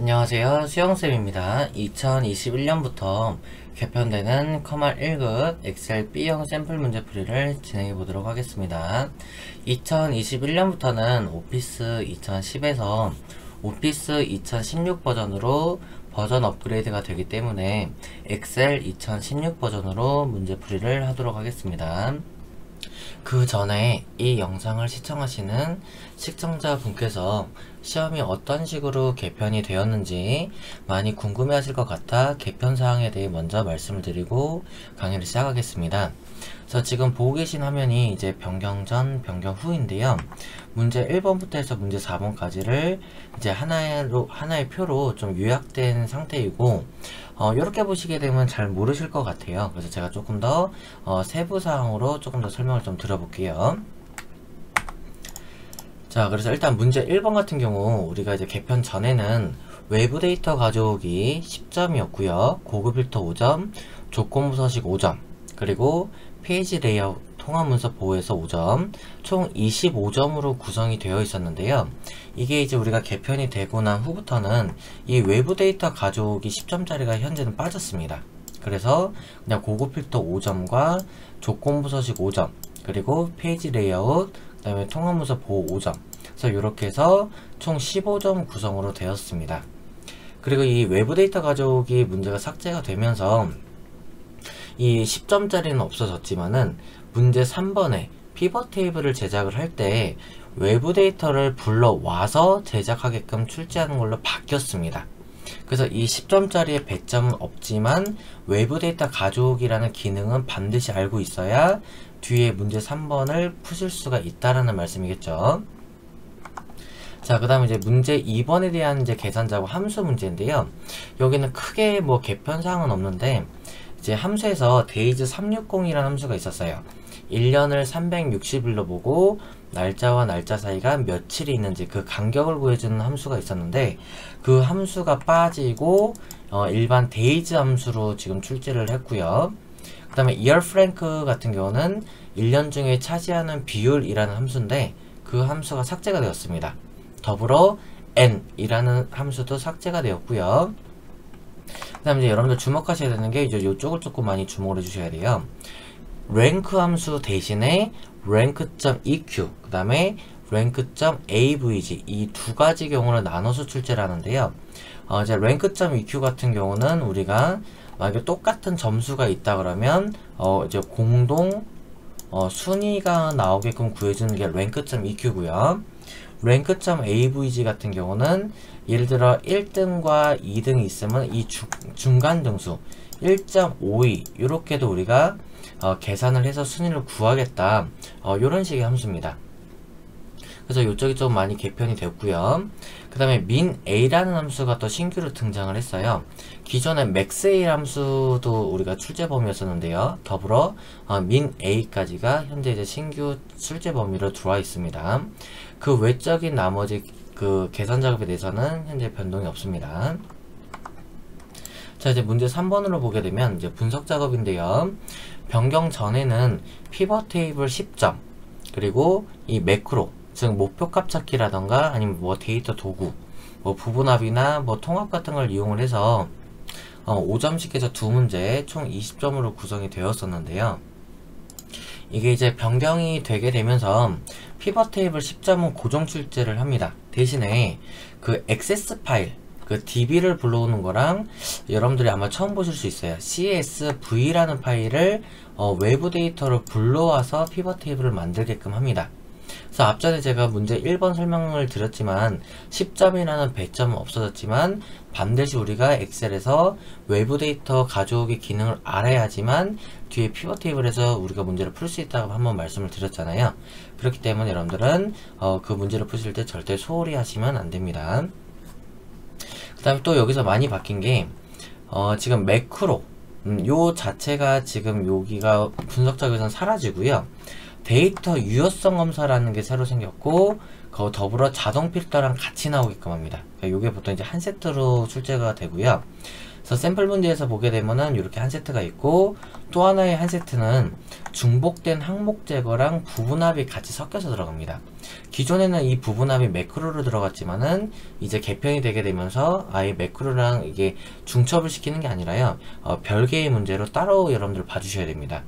안녕하세요. 수영쌤입니다. 2021년부터 개편되는 커말 1급 엑셀 B형 샘플 문제풀이를 진행해 보도록 하겠습니다. 2021년부터는 오피스 2010에서 오피스 2016 버전으로 버전 업그레이드가 되기 때문에 엑셀 2016 버전으로 문제풀이를 하도록 하겠습니다. 그 전에 이 영상을 시청하시는 시청자분께서 시험이 어떤 식으로 개편이 되었는지 많이 궁금해 하실 것 같아 개편 사항에 대해 먼저 말씀을 드리고 강의를 시작하겠습니다. 그래서 지금 보고 계신 화면이 이제 변경 전, 변경 후인데요. 문제 1번부터 해서 문제 4번까지를 이제 하나의 표로 좀 요약된 상태이고, 이렇게 보시게 되면 잘 모르실 것 같아요. 그래서 제가 조금 더 세부 사항으로 조금 더 설명을 좀 드려볼게요. 자, 그래서 일단 문제 1번 같은 경우 우리가 이제 개편 전에는 외부 데이터 가져오기 10점이었고요. 고급 필터 5점, 조건부 서식 5점, 그리고 페이지 레이아웃 통합문서 보호에서 5점, 총 25점으로 구성이 되어 있었는데요. 이게 이제 우리가 개편이 되고 난 후부터는 이 외부 데이터 가져오기 10점짜리가 현재는 빠졌습니다. 그래서 그냥 고급 필터 5점과 조건부 서식 5점, 그리고 페이지 레이아웃, 그 다음에 통합문서 보호 5점, 그래서 이렇게 해서 총 15점 구성으로 되었습니다. 그리고 이 외부 데이터 가져오기 문제가 삭제가 되면서 이 10점짜리는 없어졌지만은 문제 3번에 피벗 테이블을 제작을 할 때 외부 데이터를 불러와서 제작하게끔 출제하는 걸로 바뀌었습니다. 그래서 이 10점짜리의 배점은 없지만 외부 데이터 가져오기라는 기능은 반드시 알고 있어야 뒤에 문제 3번을 푸실 수가 있다라는 말씀이겠죠. 자, 그 다음에 이제 문제 2번에 대한 이제 계산자고 함수 문제인데요. 여기는 크게 뭐 개편사항은 없는데, 이제 함수에서 days360이라는 함수가 있었어요. 1년을 360일로 보고 날짜와 날짜 사이가 며칠이 있는지 그 간격을 구해주는 함수가 있었는데, 그 함수가 빠지고 일반 days 함수로 지금 출제를 했고요. 그 다음에 year frank 같은 경우는 1년 중에 차지하는 비율이라는 함수인데 그 함수가 삭제가 되었습니다. 더불어 n 이라는 함수도 삭제가 되었고요. 그 다음에 이제 여러분들 주목하셔야 되는 게 이제 이쪽을 조금 많이 주목을 해주셔야 돼요. rank 함수 대신에 rank.eq, 그 다음에 rank.avg 이 두 가지 경우를 나눠서 출제를 하는데요. 이제 rank.eq 같은 경우는 우리가 만약에 똑같은 점수가 있다 그러면 이제 공동 순위가 나오게끔 구해주는 게 rank.eq고요. rank.avg 같은 경우는 예를 들어 1등과 2등이 있으면 이 중간 등수 1.52 이렇게도 우리가 계산을 해서 순위를 구하겠다, 이런 식의 함수입니다. 그래서 이쪽이 좀 많이 개편이 됐고요. 그 다음에 minA라는 함수가 또 신규로 등장을 했어요. 기존에 maxA 함수도 우리가 출제 범위였었는데요. 더불어 minA까지가 현재 이제 신규 출제 범위로 들어와 있습니다. 그 외적인 나머지 그 계산 작업에 대해서는 현재 변동이 없습니다. 자, 이제 문제 3번으로 보게 되면 이제 분석 작업인데요. 변경 전에는 피벗 테이블 10점, 그리고 이 매크로, 즉 목표값 찾기라던가 아니면 뭐 데이터 도구, 뭐 부분합이나 뭐 통합 같은 걸 이용을 해서 5점씩 해서 두 문제 총 20점으로 구성이 되었었는데요. 이게 이제 변경이 되게 되면서 피벗 테이블 10점은 고정 출제를 합니다. 대신에 그 액세스 파일, 그 db를 불러오는 거랑 여러분들이 아마 처음 보실 수 있어요. csv라는 파일을 외부 데이터를 불러와서 피벗 테이블을 만들게끔 합니다. 그래서 앞전에 제가 문제 1번 설명을 드렸지만 10점이라는 배점은 없어졌지만 반드시 우리가 엑셀에서 외부 데이터 가져오기 기능을 알아야지만 뒤에 피벗 테이블에서 우리가 문제를 풀 수 있다고 한번 말씀을 드렸잖아요. 그렇기 때문에 여러분들은 그 문제를 푸실 때 절대 소홀히 하시면 안 됩니다. 그 다음에 또 여기서 많이 바뀐 게 지금 매크로 요 자체가 지금 여기가 분석 작업에서는 사라지고요. 데이터 유효성 검사라는 게 새로 생겼고, 그 더불어 자동 필터랑 같이 나오게끔 합니다. 그러니까 이게 보통 이제 한 세트로 출제가 되고요. 그래서 샘플 문제에서 보게 되면은 이렇게 한 세트가 있고, 또 하나의 한 세트는 중복된 항목 제거랑 부분합이 같이 섞여서 들어갑니다. 기존에는 이 부분합이 매크로로 들어갔지만은 이제 개편이 되게 되면서 아예 매크로랑 이게 중첩을 시키는 게 아니라요, 별개의 문제로 따로 여러분들 봐주셔야 됩니다.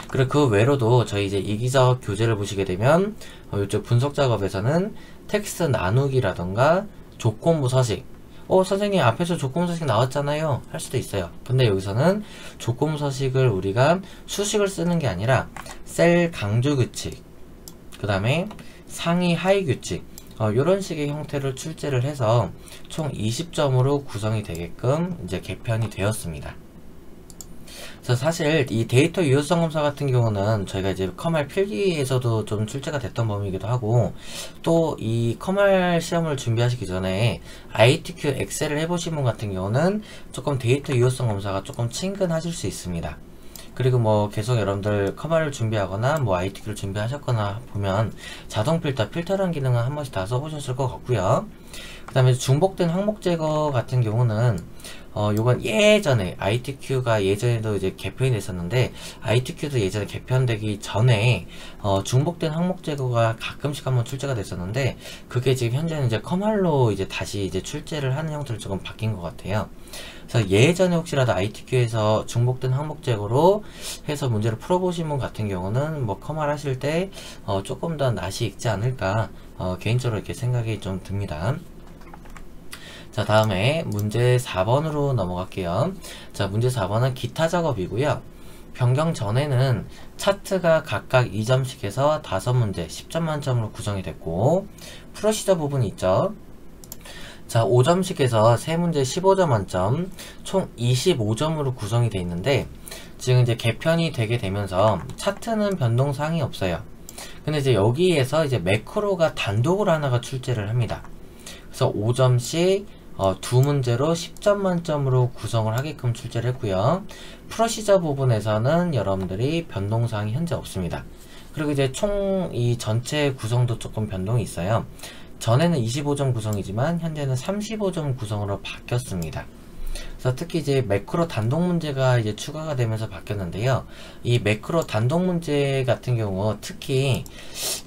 그리고 그 외로도 저희 이제 이기적 교재를 보시게 되면 이쪽 분석 작업에서는 텍스트 나누기라던가 조건부 서식, 선생님 앞에서 조건부 서식 나왔잖아요 할 수도 있어요. 근데 여기서는 조건부 서식을 우리가 수식을 쓰는 게 아니라 셀 강조 규칙, 그 다음에 상위 하위 규칙, 이런 식의 형태를 출제를 해서 총 20점으로 구성이 되게끔 이제 개편이 되었습니다. 그래서 사실 이 데이터 유효성 검사 같은 경우는 저희가 이제 컴활 필기에서도 좀 출제가 됐던 범위이기도 하고, 또 이 컴활 시험을 준비하시기 전에 ITQ 엑셀을 해보신 분 같은 경우는 조금 데이터 유효성 검사가 조금 친근하실 수 있습니다. 그리고 뭐 계속 여러분들 컴활을 준비하거나 뭐 ITQ를 준비하셨거나 보면 자동 필터라는 기능은 한 번씩 다 써보셨을 것 같고요. 그 다음에 중복된 항목 제거 같은 경우는 요건 예전에 ITQ가 예전에도 이제 개편이 됐었는데, ITQ도 예전에 개편되기 전에 중복된 항목 제거가 가끔씩 한번 출제가 됐었는데, 그게 지금 현재는 이제 컴활로 이제 다시 이제 출제를 하는 형태로 조금 바뀐 것 같아요. 그래서 예전에 혹시라도 ITQ에서 중복된 항목 제거로 해서 문제를 풀어보신 분 같은 경우는 뭐 컴활 하실 때 조금 더 낯이 익지 않을까 개인적으로 이렇게 생각이 좀 듭니다. 자, 다음에 문제 4번으로 넘어갈게요. 자, 문제 4번은 기타 작업이고요. 변경 전에는 차트가 각각 2점씩 해서 5문제 10점 만점으로 구성이 됐고, 프로시저 부분이 있죠. 자, 5점씩 해서 3문제 15점 만점, 총 25점으로 구성이 되어 있는데, 지금 이제 개편이 되게 되면서 차트는 변동사항이 없어요. 근데 이제 여기에서 이제 매크로가 단독으로 하나가 출제를 합니다. 그래서 5점씩 2문제로 10점 만점으로 구성을 하게끔 출제를 했고요. 프로시저 부분에서는 여러분들이 변동사항이 현재 없습니다. 그리고 이제 총 이 전체 구성도 조금 변동이 있어요. 전에는 25점 구성이지만 현재는 35점 구성으로 바뀌었습니다. 그래서 특히 이제 매크로 단독 문제가 이제 추가가 되면서 바뀌었는데요. 이 매크로 단독 문제 같은 경우 특히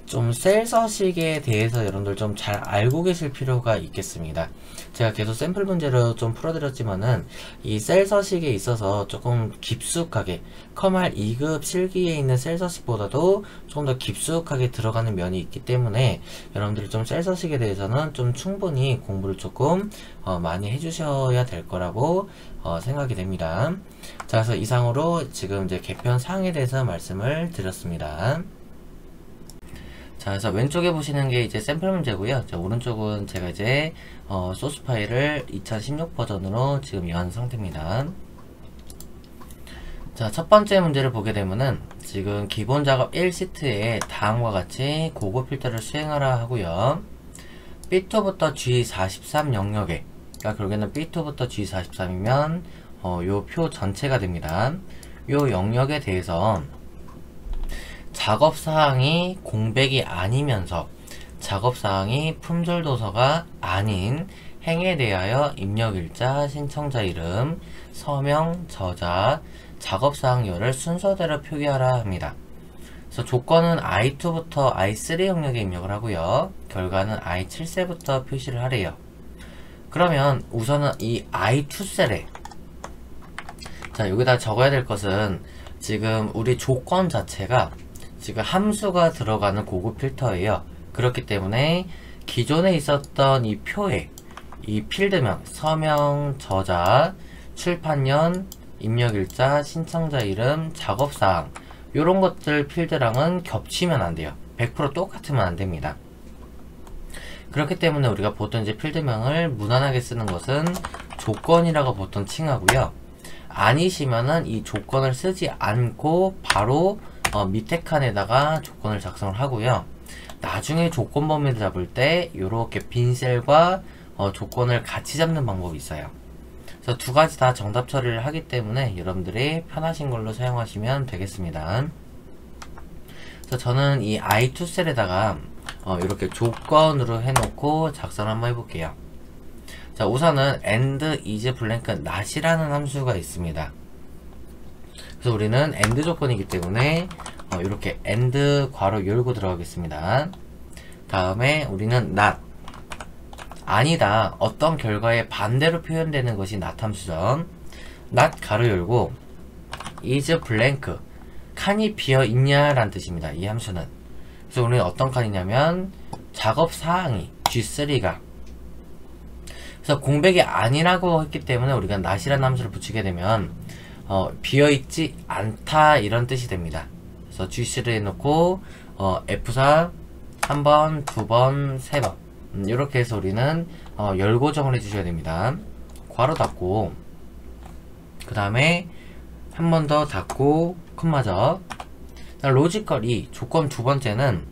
좀 셀 서식에 대해서 여러분들 좀 잘 알고 계실 필요가 있겠습니다. 제가 계속 샘플 문제로 좀 풀어드렸지만은 이 셀 서식에 있어서 조금 깊숙하게 컴활 2급 실기에 있는 셀 서식보다도 조금 더 깊숙하게 들어가는 면이 있기 때문에 여러분들이 좀 셀 서식에 대해서는 좀 충분히 공부를 조금 많이 해주셔야 될 거라고 생각이 됩니다. 자, 그래서 이상으로 지금 이제 개편 사항에 대해서 말씀을 드렸습니다. 자, 그래서 왼쪽에 보시는 게 이제 샘플 문제고요. 자, 오른쪽은 제가 이제 소스 파일을 2016 버전으로 지금 이완 상태입니다. 자, 첫 번째 문제를 보게 되면은 지금 기본 작업 1시트에 다음과 같이 고급 필터를 수행하라 하고요. B2부터 G43 영역에, 그러니까 결국에는 B2부터 G43이면 요 표 전체가 됩니다. 요 영역에 대해서 작업사항이 공백이 아니면서 작업사항이 품절도서가 아닌 행에 대하여 입력일자, 신청자 이름, 서명, 저자, 작업사항열을 순서대로 표기하라 합니다. 그래서 조건은 I2부터 I3 영역에 입력을 하고요. 결과는 I7셀부터 표시를 하래요. 그러면 우선은 이 I2 셀에, 자, 여기다 적어야 될 것은 지금 우리 조건 자체가 지금 함수가 들어가는 고급 필터예요. 그렇기 때문에 기존에 있었던 이 표에 이 필드명, 서명, 저자, 출판년, 입력일자, 신청자 이름, 작업사항 요런 것들 필드랑은 겹치면 안 돼요. 100% 똑같으면 안 됩니다. 그렇기 때문에 우리가 보통 이제 필드명을 무난하게 쓰는 것은 조건이라고 보통 칭하고요. 아니시면은 이 조건을 쓰지 않고 바로 밑에 칸에다가 조건을 작성을 하고요. 나중에 조건 범위를 잡을 때 이렇게 빈 셀과 조건을 같이 잡는 방법이 있어요. 그래서 두 가지 다 정답 처리를 하기 때문에 여러분들이 편하신 걸로 사용하시면 되겠습니다. 그래서 저는 이 I2 셀에다가 이렇게 조건으로 해놓고 작성 한번 해볼게요. 자, 우선은 and is blank not이라는 함수가 있습니다. 그래서 우리는 and 조건이기 때문에 이렇게 and 괄호 열고 들어가겠습니다. 다음에 우리는 not 아니다, 어떤 결과에 반대로 표현되는 것이 not 함수죠. not 가로 열고 is blank 칸이 비어있냐 라는 뜻입니다. 이 함수는. 그래서 우리는 어떤 칸이냐면 작업사항이 G3가 그래서 공백이 아니라고 했기 때문에 우리가 not이라는 함수를 붙이게 되면 비어있지 않다 이런 뜻이 됩니다. 그래서 G3에 놓고 F4 1번, 2번, 3번 이렇게 해서 우리는 열고정을 해주셔야 됩니다. 괄호 닫고 그 다음에 한 번 더 닫고 콤마죠. 로지컬이 조건 두 번째는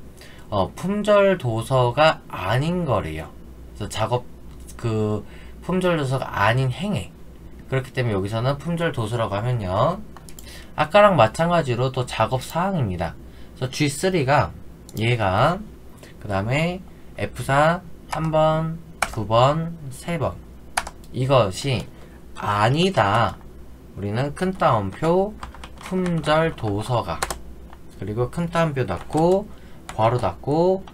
품절 도서가 아닌 거래요. 그래서 품절 도서가 아닌 행위. 그렇기 때문에 여기서는 품절 도서라고 하면요, 아까랑 마찬가지로 또 작업 사항입니다. 그래서 G3가 얘가 그 다음에 F4 1번, 2번, 3번 이것이 아니다. 우리는 큰 따옴표 품절 도서가 그리고 큰 따옴표 닫고 괄호 닫고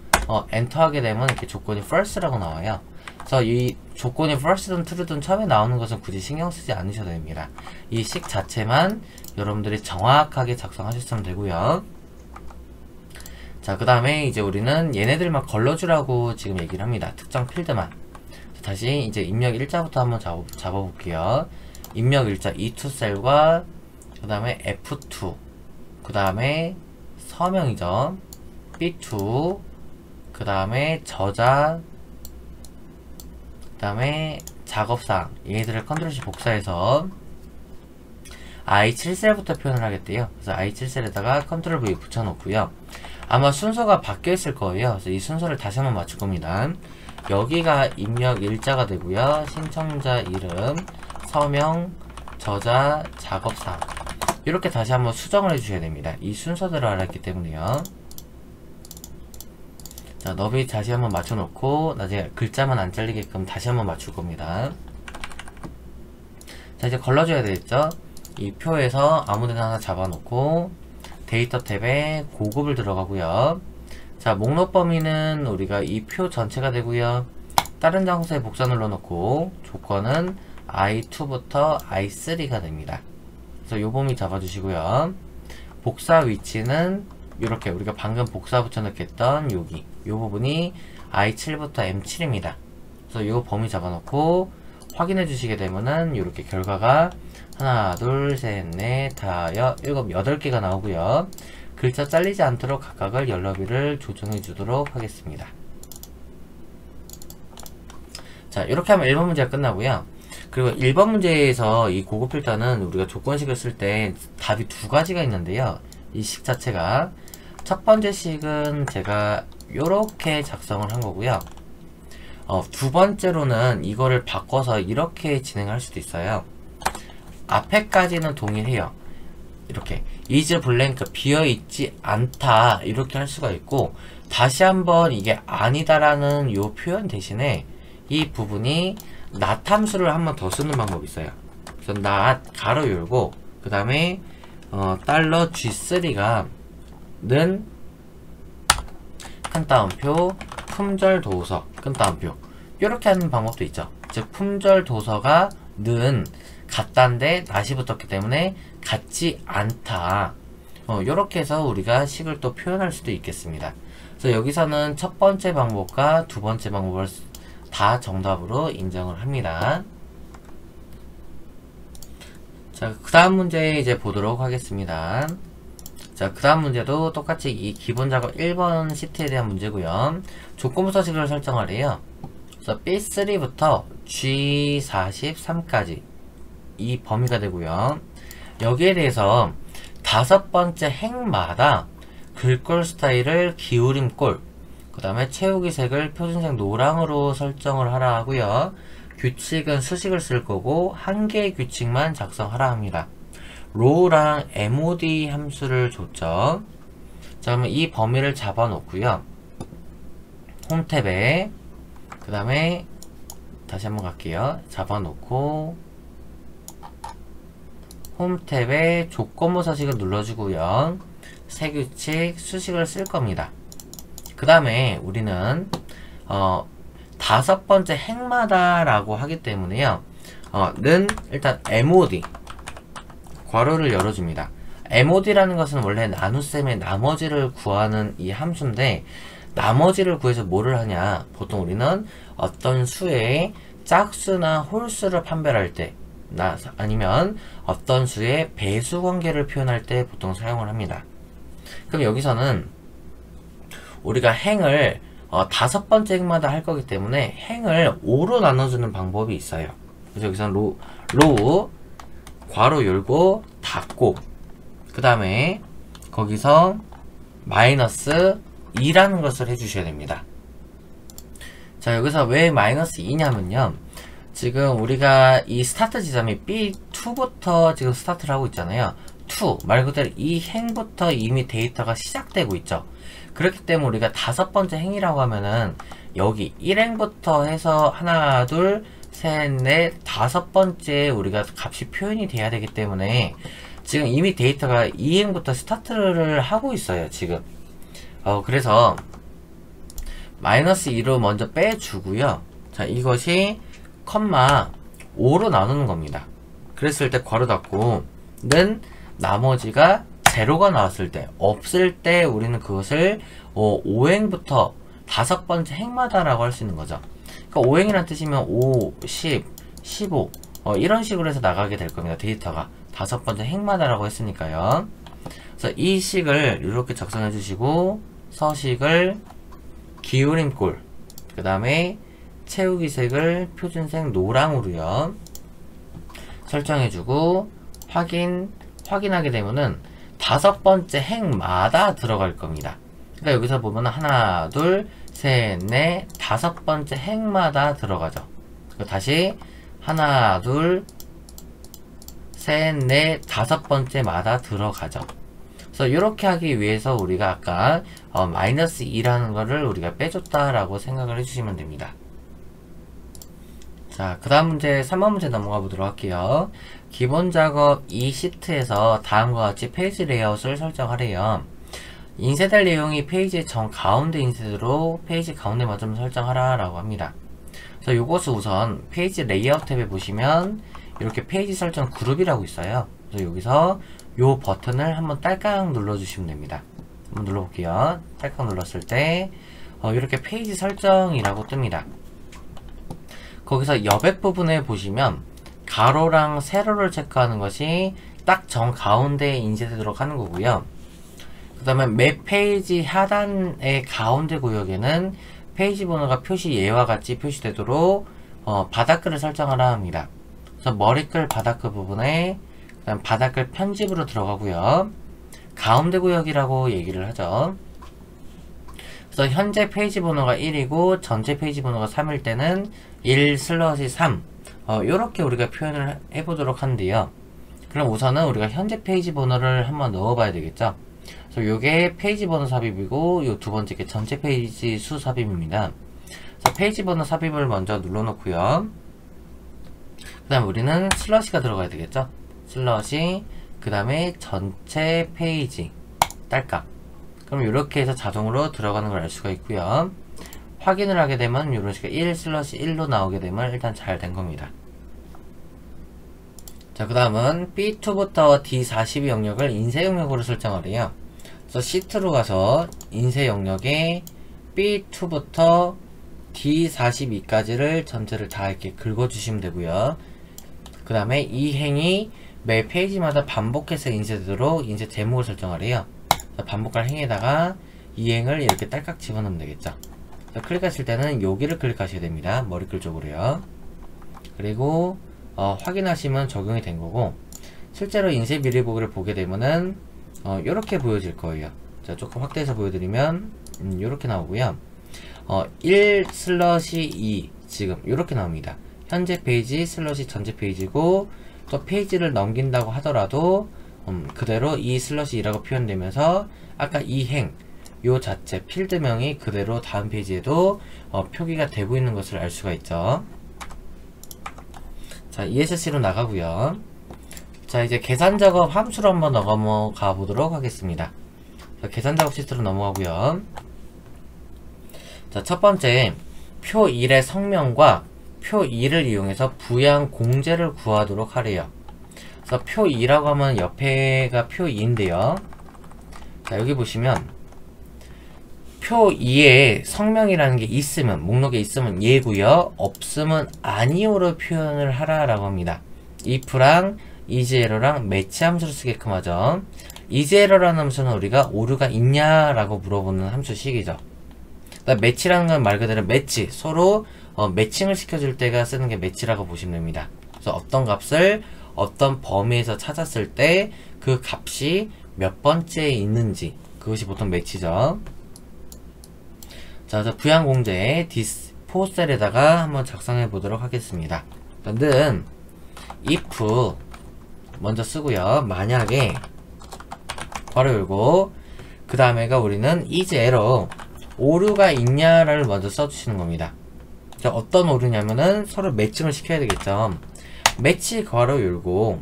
엔터 하게 되면 이렇게 조건이 false라고 나와요. 그래서 이 조건이 false든 true든 처음에 나오는 것은 굳이 신경 쓰지 않으셔도 됩니다. 이 식 자체만 여러분들이 정확하게 작성하셨으면 되고요. 자, 그 다음에 이제 우리는 얘네들만 걸러주라고 지금 얘기를 합니다. 특정 필드만. 다시 이제 입력 일자부터 한번 잡아볼게요. 입력 일자 E2 셀과 그 다음에 F2 그 다음에 서명이죠. B2 그 다음에 저자 그 다음에 작업사항 얘들을 컨트롤 C 복사해서 I7셀부터 표현을 하겠대요. 그래서 I7셀에다가 컨트롤 V 붙여놓고요. 아마 순서가 바뀌어 있을 거예요. 그래서 이 순서를 다시 한번 맞출 겁니다. 여기가 입력 일자가 되고요. 신청자 이름, 서명, 저자, 작업사항 이렇게 다시 한번 수정을 해주셔야 됩니다. 이 순서대로 알았기 때문에요. 자, 너비 다시 한번 맞춰놓고 나중에 글자만 안 잘리게끔 다시 한번 맞출 겁니다. 자, 이제 걸러줘야 되겠죠? 이 표에서 아무데나 하나 잡아놓고 데이터 탭에 고급을 들어가고요. 자, 목록 범위는 우리가 이 표 전체가 되고요. 다른 장소에 복사 눌러놓고 조건은 I2부터 I3가 됩니다. 그래서 요 범위 잡아주시고요. 복사 위치는 이렇게 우리가 방금 복사 붙여넣겠던 여기 요 부분이 I7부터 M7입니다. 그래서 요 범위 잡아놓고 확인해 주시게 되면은 이렇게 결과가 하나, 둘, 셋, 넷, 다, 일곱, 8개가 나오고요. 글자 잘리지 않도록 각각을 열너비를 조정해 주도록 하겠습니다. 자, 이렇게 하면 1번 문제가 끝나고요. 그리고 1번 문제에서 이 고급 필터는 우리가 조건식을 쓸 때 답이 두 가지가 있는데요. 이 식 자체가 첫 번째 식은 제가 요렇게 작성을 한 거고요. 두 번째로는 이거를 바꿔서 이렇게 진행할 수도 있어요. 앞에까지는 동일해요. 이렇게 is blank 비어있지 않다 이렇게 할 수가 있고, 다시 한번 이게 아니다라는 요 표현 대신에 이 부분이 not 함수를 한번 더 쓰는 방법이 있어요. 그래서 not 가로 열고 그 다음에 $G3가 는 큰 따옴표 품절 도서 큰 따옴표 이렇게 하는 방법도 있죠. 즉 품절 도서가 는 같다인데 not이 붙었기 때문에 같지 않다. 이렇게 해서 우리가 식을 또 표현할 수도 있겠습니다. 그래서 여기서는 첫 번째 방법과 두 번째 방법을 다 정답으로 인정을 합니다. 자, 그 다음 문제 이제 보도록 하겠습니다. 자, 그 다음 문제도 똑같이 이 기본 작업 1번 시트에 대한 문제고요. 조건부 서식을 설정하래요. 그래서 B3부터 G43까지 이 범위가 되고요. 여기에 대해서 다섯 번째 행마다 글꼴 스타일을 기울임꼴, 그 다음에 채우기 색을 표준색 노랑으로 설정을 하라 하고요. 규칙은 수식을 쓸 거고 한 개의 규칙만 작성하라 합니다. row랑 mod 함수를 줬죠. 자, 그러면 이 범위를 잡아 놓고요. 홈 탭에 그 다음에 다시 한번 갈게요. 잡아놓고 홈 탭에 조건부 서식을 눌러주고요. 새 규칙 수식을 쓸 겁니다. 그 다음에 우리는 5번째 행마다 라고 하기 때문에요. 는 일단 mod 괄호를 열어줍니다. mod라는 것은 원래 나눗셈의 나머지를 구하는 이 함수인데, 나머지를 구해서 뭐를 하냐, 보통 우리는 어떤 수의 짝수나 홀수를 판별할 때, 아니면 어떤 수의 배수 관계를 표현할 때 보통 사용을 합니다. 그럼 여기서는 우리가 행을 5번째 행마다 할 거기 때문에 행을 5로 나눠주는 방법이 있어요. 그래서 여기서는 로우 괄호 열고 닫고 그 다음에 거기서 마이너스 2라는 것을 해주셔야 됩니다. 자, 여기서 왜 마이너스 2냐면요, 지금 우리가 이 스타트 지점이 B2부터 지금 스타트를 하고 있잖아요. 2 말 그대로 이 행부터 이미 데이터가 시작되고 있죠. 그렇기 때문에 우리가 5번째 행이라고 하면은 여기 1행부터 해서 하나 둘 셋 넷 5번째 우리가 값이 표현이 돼야 되기 때문에 지금 이미 데이터가 2행부터 스타트를 하고 있어요 지금. 그래서 마이너스 2로 먼저 빼주고요. 자, 이것이 컴마 5로 나누는 겁니다. 그랬을 때 괄호 닫고 는 나머지가 제로가 나왔을 때, 없을 때 우리는 그것을 5행부터 5번째 행마다 라고 할 수 있는 거죠. 그러니까 5행이라는 뜻이면 5, 10, 15 이런 식으로 해서 나가게 될 겁니다. 데이터가 5번째 행마다 라고 했으니까요. 그래서 이 식을 이렇게 작성해 주시고 서식을 기울임꼴 그 다음에 채우기 색을 표준색 노랑으로요 설정해주고 확인하게 되면은 5번째 행마다 들어갈 겁니다. 그러니까 여기서 보면은 하나 둘 셋 넷 5번째 행마다 들어가죠. 다시 하나 둘 셋 넷 5번째마다 들어가죠. 그래서 이렇게 하기 위해서 우리가 아까 마이너스 2라는 거를 우리가 빼줬다라고 생각을 해주시면 됩니다. 자, 그 다음 문제 3번 문제 넘어가 보도록 할게요. 기본 작업 이 시트에서 다음과 같이 페이지 레이아웃을 설정하래요. 인쇄될 내용이 페이지 정 가운데 인쇄대로 페이지 가운데 맞춤 설정하라 라고 합니다. 그래서 요것을 우선 페이지 레이아웃 탭에 보시면 이렇게 페이지 설정 그룹이라고 있어요. 그래서 여기서 요 버튼을 한번 딸깍 눌러주시면 됩니다. 한번 눌러볼게요. 딸깍 눌렀을 때 이렇게 페이지 설정이라고 뜹니다. 거기서 여백 부분에 보시면 가로랑 세로를 체크하는 것이 딱 정 가운데에 인쇄되도록 하는 거고요. 그 다음에 매 페이지 하단의 가운데 구역에는 페이지 번호가 표시 예와 같이 표시되도록 바닥글을 설정하라 합니다. 그래서 머리글 바닥글 부분에 그다음 바닥글 편집으로 들어가고요. 가운데 구역이라고 얘기를 하죠. 그래서 현재 페이지 번호가 1이고 전체 페이지 번호가 3일 때는 1/3 요렇게 우리가 표현을 해보도록 한대요. 그럼 우선은 우리가 현재 페이지 번호를 한번 넣어봐야 되겠죠. 그래서 요게 페이지 번호 삽입이고 요 두 번째 게 전체 페이지 수 삽입입니다. 그래서 페이지 번호 삽입을 먼저 눌러놓고요. 그 다음 우리는 슬러시가 들어가야 되겠죠. 슬러시 그 다음에 전체 페이지 딸깍. 그럼 이렇게 해서 자동으로 들어가는 걸 알 수가 있고요. 확인을 하게 되면 이런 식으로 1/1로 나오게 되면 일단 잘 된 겁니다. 자, 그 다음은 B2부터 D42 영역을 인쇄 영역으로 설정하래요. 그래서 시트로 가서 인쇄 영역에 B2부터 D42까지를 전체를 다 이렇게 긁어주시면 되고요. 그 다음에 이 행이 매 페이지마다 반복해서 인쇄되도록 인쇄 제목을 설정하래요. 반복할 행에다가 이 행을 이렇게 딸깍 집어넣으면 되겠죠. 클릭하실 때는 여기를 클릭하셔야 됩니다. 머리글 쪽으로요. 그리고 확인하시면 적용이 된 거고, 실제로 인쇄 미리 보기를 보게 되면은 이렇게 보여질 거예요. 자, 조금 확대해서 보여드리면 이렇게 나오고요. 1/2 지금 이렇게 나옵니다. 현재 페이지 슬러시 전체 페이지고, 또 페이지를 넘긴다고 하더라도 그대로 2/2라고 표현되면서 아까 이 행 요 자체 필드명이 그대로 다음 페이지에도 표기가 되고 있는 것을 알 수가 있죠. 자, ESC로 나가고요. 자, 이제 계산 작업 함수로 한번 넘어가 보도록 하겠습니다. 자, 계산 작업 시트로 넘어가고요. 자, 첫 번째 표 1의 성명과 표 2를 이용해서 부양 공제를 구하도록 하래요. 그래서 표 2라고 하면 옆에가 표 2인데요. 자, 여기 보시면 표 2에 성명이라는 게 있으면, 목록에 있으면 예고요, 없으면 아니오로 표현을 하라라고 합니다. if랑 isError랑 매치 함수를 쓰게끔 하죠. isError라는 함수는 우리가 오류가 있냐라고 물어보는 함수식이죠. 매치라는 건 말 그대로 매치, 서로 매칭을 시켜줄 때가 쓰는 게 매치라고 보시면 됩니다. 그래서 어떤 값을 어떤 범위에서 찾았을 때 그 값이 몇 번째에 있는지, 그것이 보통 매치죠. 자, 그래서 부양공제 디스포셀에다가 한번 작성해 보도록 하겠습니다. 일단은 if 먼저 쓰고요. 만약에 괄호 열고 그 다음에가 우리는 isError 오류가 있냐를 먼저 써주시는 겁니다. 자, 어떤 오류냐면은 서로 매칭을 시켜야 되겠죠. 매치 괄호 열고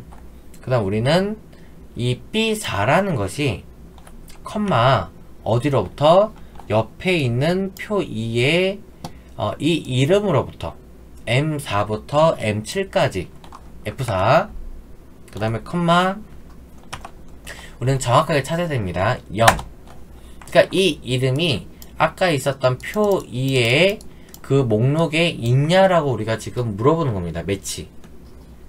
그 다음 우리는 이 B4라는 것이 컴마 어디로부터 옆에 있는 표 2의 이 이름으로부터 M4부터 M7까지 F4 그 다음에 컴마 우리는 정확하게 찾아야 됩니다. 0. 그러니까 이 이름이 아까 있었던 표 2의 그 목록에 있냐라고 우리가 지금 물어보는 겁니다. 매치.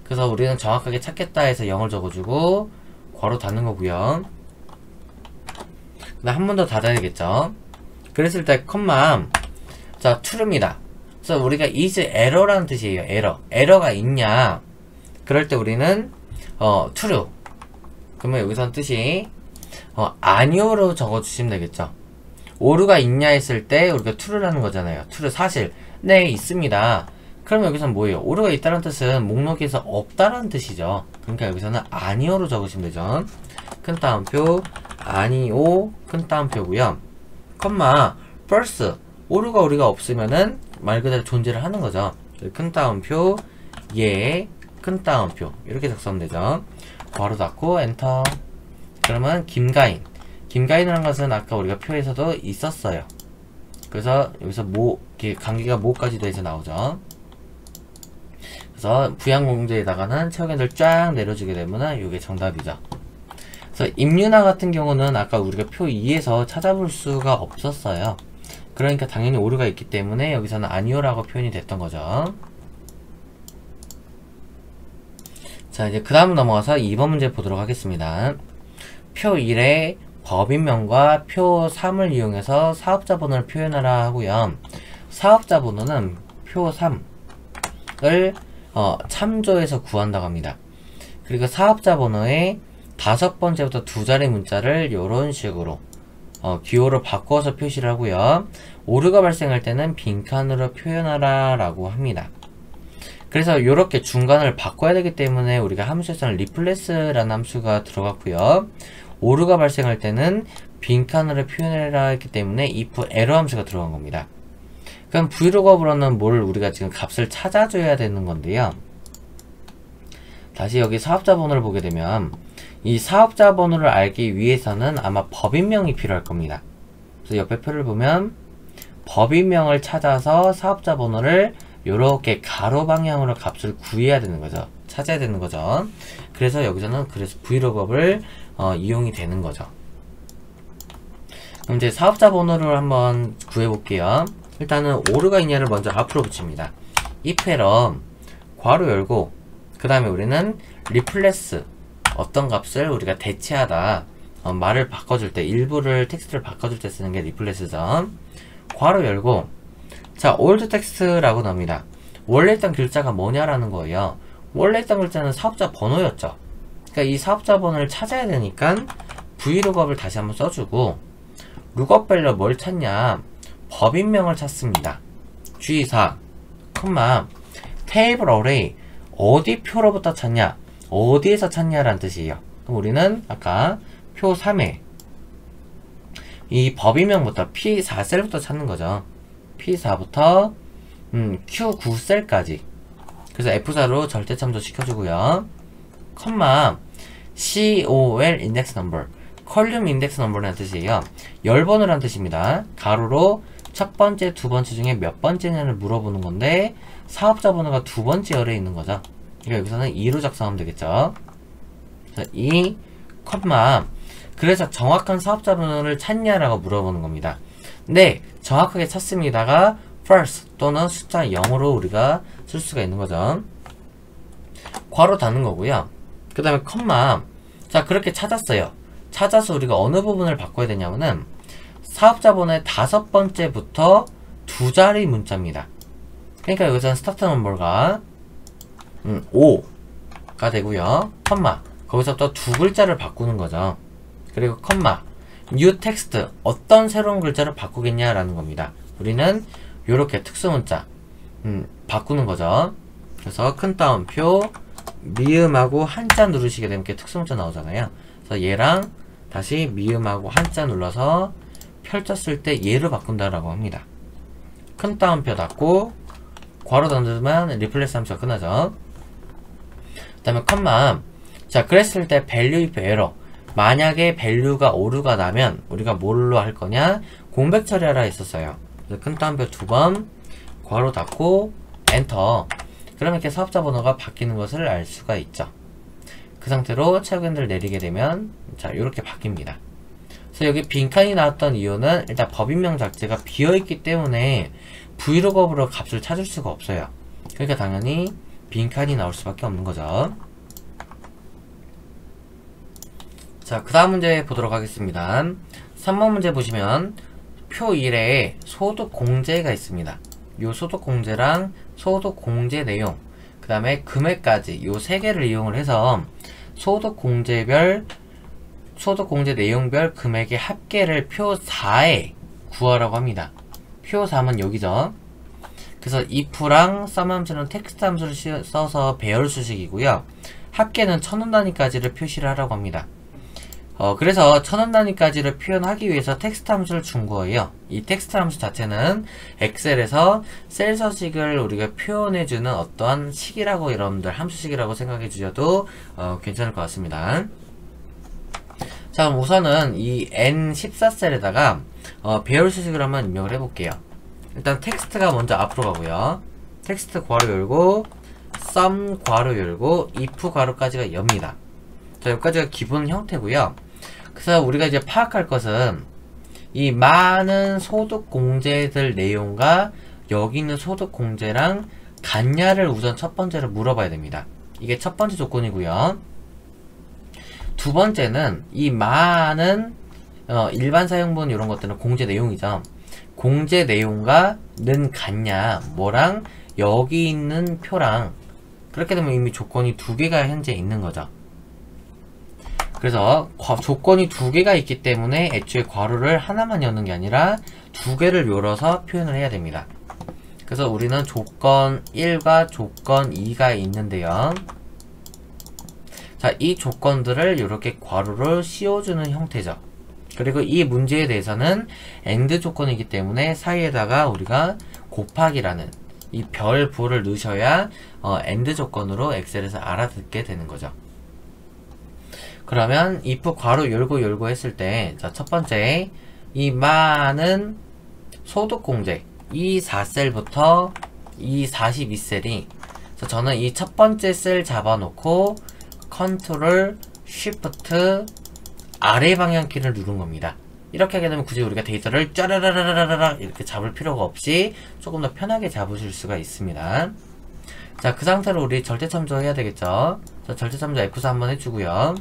그래서 우리는 정확하게 찾겠다 해서 0을 적어주고 괄호 닫는 거고요. 한 번 더 닫아야겠죠. 그랬을 때 컴마 자 true입니다. 그래서 우리가 isError라는 뜻이에요. 에러가 있냐, 그럴 때 우리는 true. 그러면 여기서는 뜻이 아니오로 적어주시면 되겠죠. 오류가 있냐 했을 때 우리가 true라는 거잖아요. true 사실 네 있습니다. 그러면 여기서는 뭐예요? 오류가 있다는 뜻은 목록에서 없다라는 뜻이죠. 그러니까 여기서는 아니오로 적으시면 되죠. 큰 따옴표 아니오 큰 따옴표고요. 컴마 false 오류가 우리가 없으면은 말 그대로 존재를 하는 거죠. 큰 따옴표 예 큰 따옴표 이렇게 작성하면 되죠. 괄호 닫고 엔터. 그러면 김가인이라는 것은 아까 우리가 표에서도 있었어요. 그래서 여기서 관계가 뭐까지 돼서 나오죠. 그래서 부양공제에다가는 체육연들 쫙 내려주게 되면 이게 정답이죠. 그래서 임윤아 같은 경우는 아까 우리가 표 2에서 찾아볼 수가 없었어요. 그러니까 당연히 오류가 있기 때문에 여기서는 아니오라고 표현이 됐던 거죠. 자, 이제 그 다음 넘어가서 2번 문제 보도록 하겠습니다. 표 1의 법인명과 표 3을 이용해서 사업자 번호를 표현하라 하고요. 사업자 번호는 표 3을 참조해서 구한다고 합니다. 그리고 사업자 번호의 5번째부터 2자리 문자를 이런 식으로 기호로 바꿔서 표시를 하고요. 오류가 발생할 때는 빈칸으로 표현하라 라고 합니다. 그래서 이렇게 중간을 바꿔야 되기 때문에 우리가 함수에서는 replace라는 함수가 들어갔고요. 오류가 발생할 때는 빈칸으로 표현해라 했기 때문에 if error 함수가 들어간 겁니다. 그럼 vlookup으로는 뭘 우리가 지금 값을 찾아줘야 되는 건데요. 다시 여기 사업자 번호를 보게 되면 이 사업자 번호를 알기 위해서는 아마 법인명이 필요할 겁니다. 그래서 옆에 표를 보면 법인명을 찾아서 사업자 번호를 이렇게 가로 방향으로 값을 구해야 되는 거죠. 찾아야 되는 거죠. 그래서 여기서는 그래서 vlookup을 이용이 되는 거죠. 그럼 이제 사업자 번호를 한번 구해 볼게요. 일단은 오류가 있냐를 먼저 앞으로 붙입니다. if error 괄호 열고 그 다음에 우리는 replace 어떤 값을 우리가 대체하다 말을 바꿔줄 때 일부를 텍스트를 바꿔줄 때 쓰는 게 replace죠. 괄호 열고 자 old text라고 나옵니다. 원래 있던 글자가 뭐냐라는 거예요. 원래 있던 글자는 사업자 번호였죠. 그러니까 이 사업자 번호를 찾아야 되니까 vlookup을 다시 한번 써주고 lookup value 뭘 찾냐, 법인명을 찾습니다. G4 콤마 테이블 어레이 어디 표로부터 찾냐, 어디에서 찾냐라는 뜻이에요. 그럼 우리는 아까 표 3에 이 법인명부터 P4셀부터 찾는 거죠. P4부터 Q9셀까지. 그래서 F4로 절대참조 시켜주고요. 컴마 COL 인덱스 넘버, 컬륨 인덱스 넘버라는 뜻이에요. 열번호라는 뜻입니다. 가로로 첫 번째, 두 번째 중에 몇 번째냐를 물어보는 건데 사업자 번호가 두 번째 열에 있는 거죠. 그러니까 여기서는 2로 작성하면 되겠죠. 2, 컴마, 그래서 정확한 사업자 번호를 찾냐라고 물어보는 겁니다. 네, 정확하게 찾습니다가 first 또는 숫자 0으로 우리가 쓸 수가 있는 거죠. 괄호 닫는 거고요. 그 다음에 컴마. 자, 그렇게 찾았어요. 찾아서 우리가 어느 부분을 바꿔야 되냐면은 사업자 번호의 5번째부터 두 자리 문자입니다. 그러니까 여기서는 스타트 넘버가 5가 되고요. 컴마. 거기서부터 두 글자를 바꾸는 거죠. 그리고 컴마. new text. 어떤 새로운 글자를 바꾸겠냐라는 겁니다. 우리는 요렇게 특수문자 바꾸는 거죠. 그래서 큰 따옴표 미음하고 한자 누르시게 되면 이렇게 특수문자 나오잖아요. 그래서 얘랑 다시 미음하고 한자 눌러서 펼쳤을 때 얘를 바꾼다라고 합니다. 큰 따옴표 닫고 괄호 닫으면 리플레스 함수가 끝나죠. 그 다음에 컴마. 자, 그랬을 때 value if error. 만약에 밸류가 오류가 나면 우리가 뭘로 할 거냐? 공백 처리하라 했었어요. 그래서 큰 따옴표 2번 괄호 닫고 엔터. 그러면 이렇게 사업자 번호가 바뀌는 것을 알 수가 있죠. 그 상태로 체육인들 내리게 되면 자, 이렇게 바뀝니다. 그래서 여기 빈칸이 나왔던 이유는 일단 법인명 작제가 비어있기 때문에 브이로그업으로 값을 찾을 수가 없어요. 그러니까 당연히 빈칸이 나올 수밖에 없는 거죠. 자, 그 다음 문제 보도록 하겠습니다. 3번 문제 보시면 표 1에 소득 공제가 있습니다. 요 소득 공제랑 소득 공제 내용, 그 다음에 금액까지 요 세 개를 이용을 해서 소득 공제별, 소득 공제 내용별 금액의 합계를 표 4에 구하라고 합니다. 표 3은 여기죠. 그래서 if랑 sum 함수는 텍스트 함수를 써서 배열 수식이고요. 합계는 1000원 단위까지를 표시를 하라고 합니다. 그래서 1000원 단위까지를 표현하기 위해서 텍스트 함수를 준 거예요. 이 텍스트 함수 자체는 엑셀에서 셀 서식을 우리가 표현해주는 어떠한 식이라고 여러분들 함수식이라고 생각해 주셔도 괜찮을 것 같습니다. 자, 그럼 우선은 이 N14셀에다가 배열 수식을 한번 입력을 해볼게요. 일단 텍스트가 먼저 앞으로 가고요. 텍스트 괄호 열고 sum 괄호 열고 if 괄호까지가 엽니다. 자, 여기까지가 기본 형태고요. 그래서 우리가 이제 파악할 것은 이 많은 소득 공제들 내용과 여기 있는 소득 공제랑 같냐를 우선 첫 번째로 물어봐야 됩니다. 이게 첫 번째 조건이고요. 두 번째는 이 많은 일반 사용분 이런 것들은 공제 내용이죠. 공제 내용과 는 같냐, 뭐랑 여기 있는 표랑. 그렇게 되면 이미 조건이 두 개가 현재 있는 거죠. 그래서 조건이 두 개가 있기 때문에 애초에 괄호를 하나만 여는 게 아니라 두 개를 열어서 표현을 해야 됩니다. 그래서 우리는 조건 1과 조건 2가 있는데요. 자, 이 조건들을 이렇게 괄호를 씌워주는 형태죠. 그리고 이 문제에 대해서는 AND 조건이기 때문에 사이에다가 우리가 곱하기라는 이 별 부호를 넣으셔야 AND 조건으로 엑셀에서 알아듣게 되는 거죠. 그러면 if 괄호 열고 했을 때, 자, 첫 번째 이 많은 소득 공제 이 4셀부터 이 42셀이, 그래서 저는 이 첫 번째 셀 잡아놓고 컨트롤 쉬프트 아래 방향키를 누른 겁니다. 이렇게 하게 되면 굳이 우리가 데이터를 짜라라라라라 이렇게 잡을 필요가 없이 조금 더 편하게 잡으실 수가 있습니다. 자, 그 상태로 우리 절대참조 해야 되겠죠. 자, 절대참조 F4 한번 해주고요.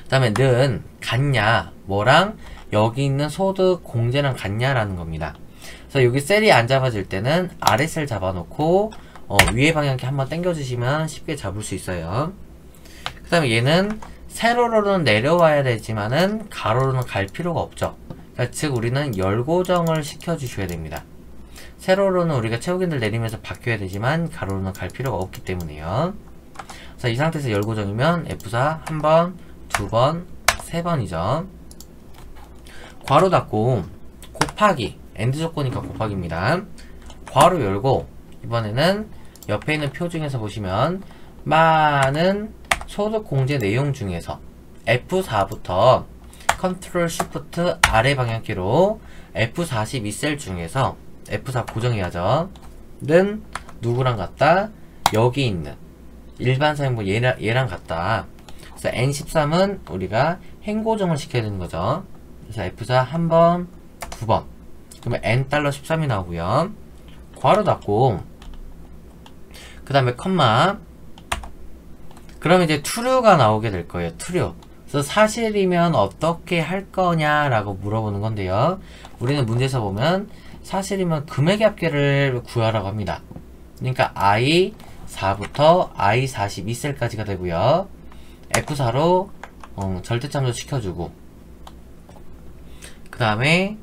그 다음에 는 같냐, 뭐랑 여기 있는 소득 공제랑 같냐라는 겁니다. 그래서 여기 셀이 안 잡아질 때는 아래 셀 잡아놓고 위에 방향키 한번 당겨주시면 쉽게 잡을 수 있어요. 그 다음에 얘는 세로로는 내려와야 되지만은 가로로는 갈 필요가 없죠. 그러니까 즉 우리는 열고정을 시켜주셔야 됩니다. 세로로는 우리가 채우기를 내리면서 바뀌어야 되지만 가로로는 갈 필요가 없기 때문에요. 자, 이 상태에서 열고정이면 F4 1번, 2번, 3번이죠. 괄호 닫고 곱하기 엔드 조건이니까 곱하기입니다. 괄호 열고 이번에는 옆에 있는 표 중에서 보시면 많은 소득 공제 내용 중에서 F4부터 컨트롤 쉬프트 아래 방향키로 F42셀 중에서 F4 고정해야죠. 는 누구랑 같다? 여기 있는 일반 사용법 얘랑 같다. 그래서 N13은 우리가 행고정을 시켜야 되는 거죠. 그래서 F4 한 번, 두 번. 그러면 N$13이 나오고요. 괄호 닫고 그 다음에 컴마. 그러면 이제 true가 나오게 될 거예요. true. 그래서 사실이면 어떻게 할 거냐라고 물어보는 건데요. 우리는 문제에서 보면 사실이면 금액의 합계를 구하라고 합니다. 그러니까 I4부터 I42셀까지가 되고요. F4로 절대참조 시켜주고 그 다음에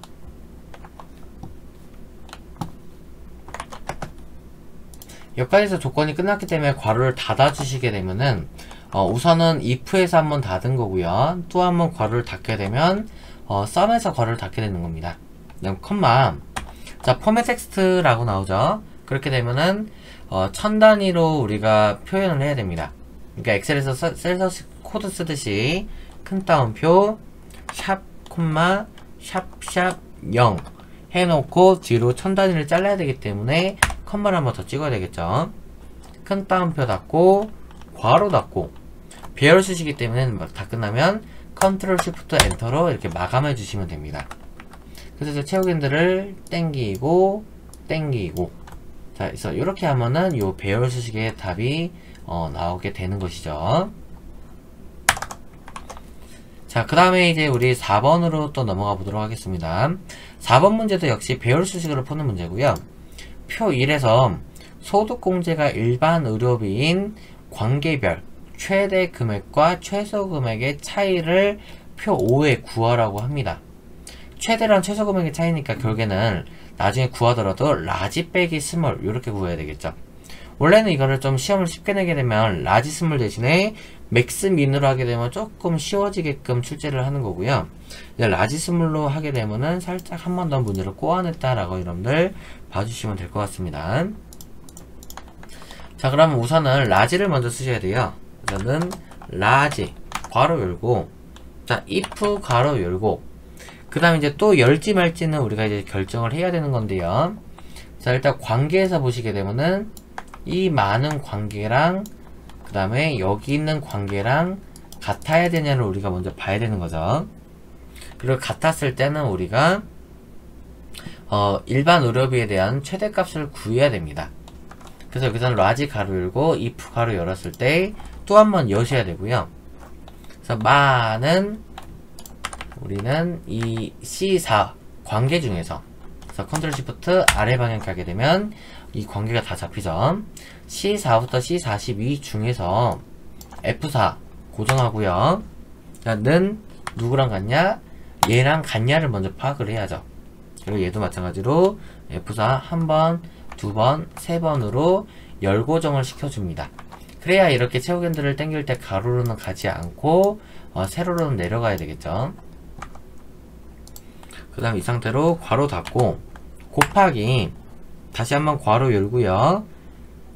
여기까지서 조건이 끝났기 때문에 괄호를 닫아주시게 되면은 우선은 if에서 한번 닫은 거고요. 또 한번 괄호를 닫게 되면 sum에서 괄호를 닫게 되는 겁니다. 그다음 컴마. 자, 포맷 텍스트라고 나오죠. 그렇게 되면은 1000단위로 우리가 표현을 해야 됩니다. 그러니까 엑셀에서 셀서 코드 쓰듯이 큰 따옴표 샵 콤마 샵샵 0 해놓고 뒤로 1000단위를 잘라야 되기 때문에 컴마를 한번 더 찍어야 되겠죠. 큰 따옴표 닫고 괄호 닫고 배열 수시기 때문에 다 끝나면 컨트롤 쉬프트 엔터로 이렇게 마감해 주시면 됩니다. 그래서 채우기들을 땡기고 자, 그래서 이렇게 하면은 요 배열 수식의 답이 나오게 되는 것이죠. 자, 그 다음에 이제 우리 4번으로 또 넘어가 보도록 하겠습니다. 4번 문제도 역시 배열 수식으로 푸는 문제고요. 표 1에서 소득공제가 일반 의료비인 관계별 최대 금액과 최소 금액의 차이를 표 5에 구하라고 합니다. 최대랑 최소 금액의 차이니까 결국에는 나중에 구하더라도 라지 빼기 스몰 이렇게 구해야 되겠죠. 원래는 이거를 좀 시험을 쉽게 내게 되면 라지 스몰 대신에 맥스 민으로 하게 되면 조금 쉬워지게끔 출제를 하는 거고요. 이제 라지 스몰로 하게 되면은 살짝 한 번 더 문제를 꼬아냈다라고 여러분들 봐주시면 될 것 같습니다. 자, 그러면 우선은 라지를 먼저 쓰셔야 돼요. 우선은 라지 괄호 열고 자 if 괄호 열고 그 다음에 이제 또 열지 말지는 우리가 이제 결정을 해야 되는 건데요. 자, 일단 관계에서 보시게 되면은 이 많은 관계랑 그 다음에 여기 있는 관계랑 같아야 되냐를 우리가 먼저 봐야 되는 거죠. 그리고 같았을 때는 우리가 일반 의료비에 대한 최대값을 구해야 됩니다. 그래서 여기서는 라지 가로 열고 if 가로 열었을 때 또 한 번 여셔야 되고요. 그래서 많은 우리는 이 C4 관계 중에서 그래서 컨트롤 시프트 아래 방향 가게 되면 이 관계가 다 잡히죠. C4부터 C42 중에서 F4 고정하고요. 는 누구랑 같냐? 얘랑 같냐를 먼저 파악을 해야죠. 그리고 얘도 마찬가지로 F4 한 번, 두 번, 세 번으로 열 고정을 시켜줍니다. 그래야 이렇게 채우견들을 당길 때 가로로는 가지 않고 세로로는 내려가야 되겠죠. 그 다음 이 상태로 괄호 닫고 곱하기 다시 한번 괄호 열고요.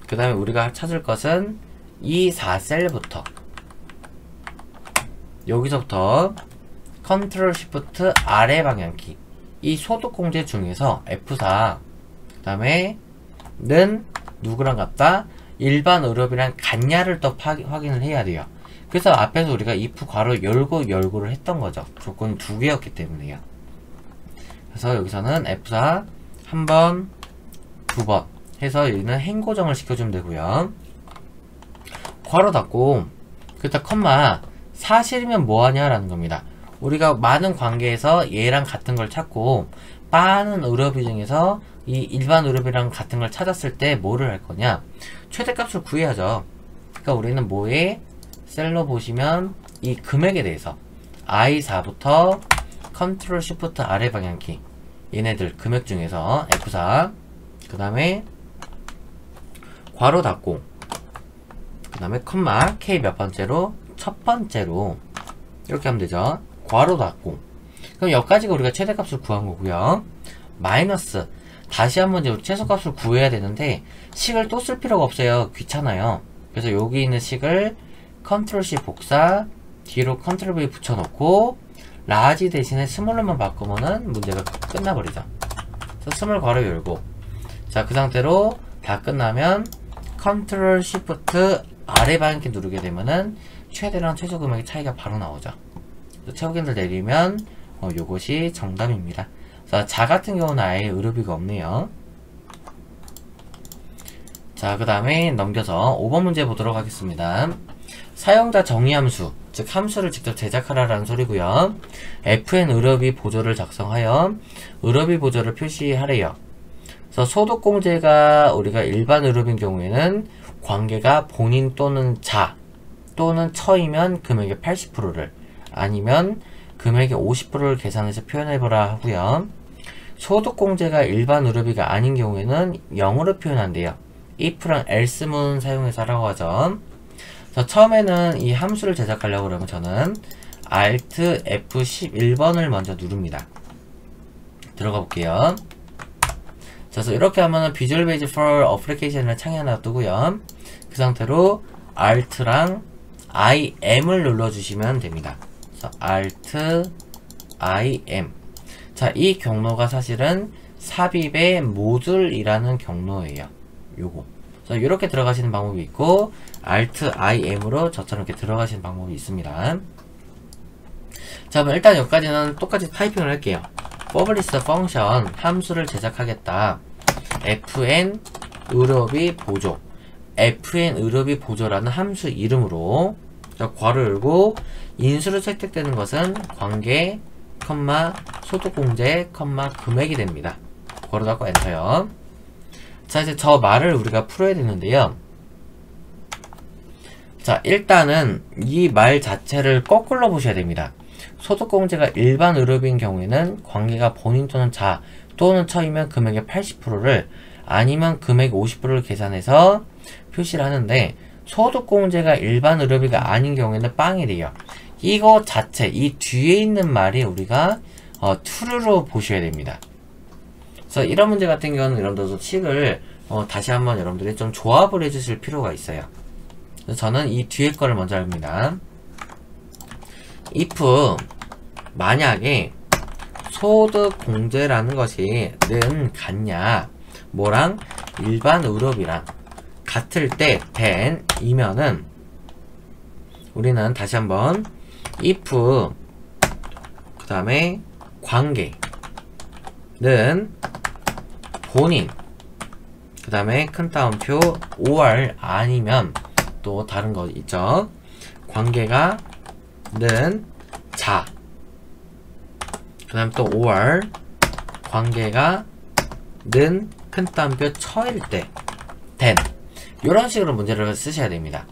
그 다음에 우리가 찾을 것은 이 4셀부터 여기서부터 컨트롤 시프트 아래 방향키 이 소득공제 중에서 F4 그 다음에 는 누구랑 같다? 일반 의료비랑 같냐를 또 확인을 해야 돼요. 그래서 앞에서 우리가 if 괄호 열고를 했던 거죠. 조건이 두 개였기 때문에요. 그래서 여기서는 F4 한 번, 두 번 해서 여기는 행고정을 시켜주면 되고요. 괄호 닫고 그다음 컴마 사실이면 뭐하냐 라는 겁니다. 우리가 많은 관계에서 얘랑 같은 걸 찾고 많은 의료비 중에서 이 일반 의료비랑 같은 걸 찾았을 때 뭐를 할 거냐? 최대값을 구해야죠. 그러니까 우리는 뭐에 셀로 보시면 이 금액에 대해서 I4부터 컨트롤 시프트 아래 방향키 얘네들 금액 중에서 F4 그 다음에 괄호 닫고 그 다음에 컴마 K 몇 번째로 첫 번째로 이렇게 하면 되죠. 괄호 닫고 그럼 여기까지가 우리가 최대값을 구한 거고요. 마이너스 다시 한번 이제 최소값을 구해야 되는데 식을 또 쓸 필요가 없어요. 귀찮아요. 그래서 여기 있는 식을 컨트롤 C 복사, 뒤로 컨트롤 V 붙여놓고 라지 대신에 스몰로만 바꾸면은 문제가 끝나버리죠. 그래서 스몰 괄호 열고, 자, 그 상태로 다 끝나면 컨트롤 시프트 아래 방향키 누르게 되면은 최대랑 최소 금액의 차이가 바로 나오죠. 채우기를 내리면 요것이 정답입니다. 자, 자 같은 경우는 아예 의료비가 없네요. 자, 그 다음에 넘겨서 5번 문제 보도록 하겠습니다. 사용자 정의함수, 즉 함수를 직접 제작하라라는 소리고요. fn 의료비 보조를 작성하여 의료비 보조를 표시하래요. 그래서 소득공제가 우리가 일반 의료비인 경우에는 관계가 본인 또는 자 또는 처이면 금액의 80%를, 아니면 금액의 50%를 계산해서 표현해보라 하고요. 소득공제가 일반 의료비가 아닌 경우에는 0으로 표현한대요. if랑 else문 사용해서 하라고 하죠. 자, 처음에는 이 함수를 제작하려고 그러면 저는 Alt F11번을 먼저 누릅니다. 들어가 볼게요. 자, 그래서 이렇게 하면은 Visual Basic for Application을 창이 하나 뜨고요. 그 상태로 Alt랑 IM을 눌러주시면 됩니다. 그래서 Alt IM. 자, 이 경로가 사실은 삽입의 모듈이라는 경로예요. 요거. 자, 이렇게 들어가시는 방법이 있고, Alt IM으로 저처럼 이렇게 들어가시는 방법이 있습니다. 자, 그럼 일단 여기까지는 똑같이 타이핑을 할게요. Publish function 함수를 제작하겠다. fn 의료비 보조, fn 의료비 보조라는 함수 이름으로, 자, 괄호 열고 인수로 채택되는 것은 관계, 소득공제, 금액이 됩니다. 괄호 닫고 엔터요. 자, 이제 저 말을 우리가 풀어야 되는데요. 자, 일단은 이 말 자체를 거꾸로 보셔야 됩니다. 소득공제가 일반 의료비인 경우에는 관계가 본인 또는 자 또는 처이면 금액의 80%를, 아니면 금액의 50%를 계산해서 표시를 하는데, 소득공제가 일반 의료비가 아닌 경우에는 빵이 돼요. 이거 자체, 이 뒤에 있는 말이 우리가 true로 보셔야 됩니다. 그래서 이런 문제 같은 경우는 여러분들도 식을 다시 한번 여러분들이 좀 조합을 해주실 필요가 있어요. 그래서 저는 이 뒤에 거를 먼저 합니다. if 만약에 소득공제라는 것이 는 같냐, 뭐랑 일반 의료비랑 같을 때 then 이면은 우리는 다시 한번 if 그 다음에 관계는 본인, 그 다음에 큰 따옴표 or 아니면 또 다른 거 있죠. 관계가 는 자, 그 다음 또 or 관계가 는 큰 따옴표 처일 때 then, 이런 식으로 문제를 쓰셔야 됩니다.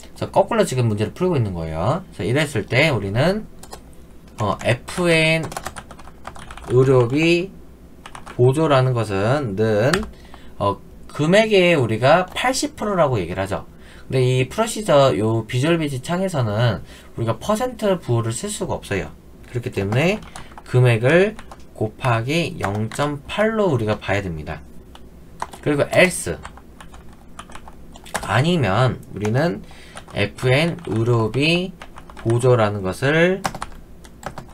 그래서 거꾸로 지금 문제를 풀고 있는 거예요. 그래서 이랬을 때 우리는 fn 의료비 보조라는 것은 는 금액에 우리가 80%라고 얘기를 하죠. 근데 이 프로시저 요 비주얼 베이직 창에서는 우리가 퍼센트 부호를 쓸 수가 없어요. 그렇기 때문에 금액을 곱하기 0.8로 우리가 봐야 됩니다. 그리고 else 아니면 우리는 fn 의료비 보조라는 것을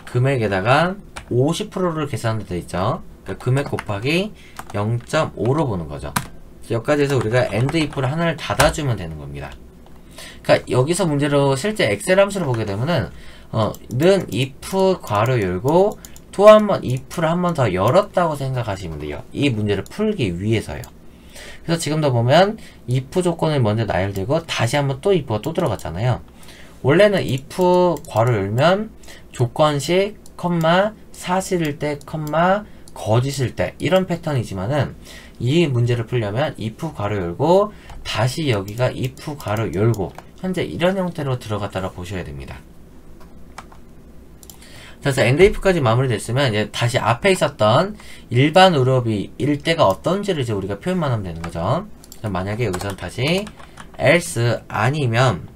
금액에다가 50%를 계산하면 되죠. 그러니까 금액 곱하기 0.5로 보는 거죠. 여기까지 해서 우리가 and if를 하나를 닫아주면 되는 겁니다. 그러니까 여기서 문제로 실제 엑셀 함수를 보게 되면은 는 if 괄호 열고 또 한번 if를 한 번 더 열었다고 생각하시면 돼요. 이 문제를 풀기 위해서요. 그래서 지금도 보면 if 조건이 먼저 나열되고 다시 한번 또 if가 또 들어갔잖아요. 원래는 if 괄호 열면 조건식, 사실일 때, 거짓일 때, 이런 패턴이지만은 이 문제를 풀려면 if 괄호 열고 다시 여기가 if 괄호 열고 현재 이런 형태로 들어갔다고 보셔야 됩니다. 그래서 end if까지 마무리됐으면 이제 다시 앞에 있었던 일반 의료비일 때가 어떤지를 이제 우리가 표현만 하면 되는 거죠. 만약에 여기서는 다시 else 아니면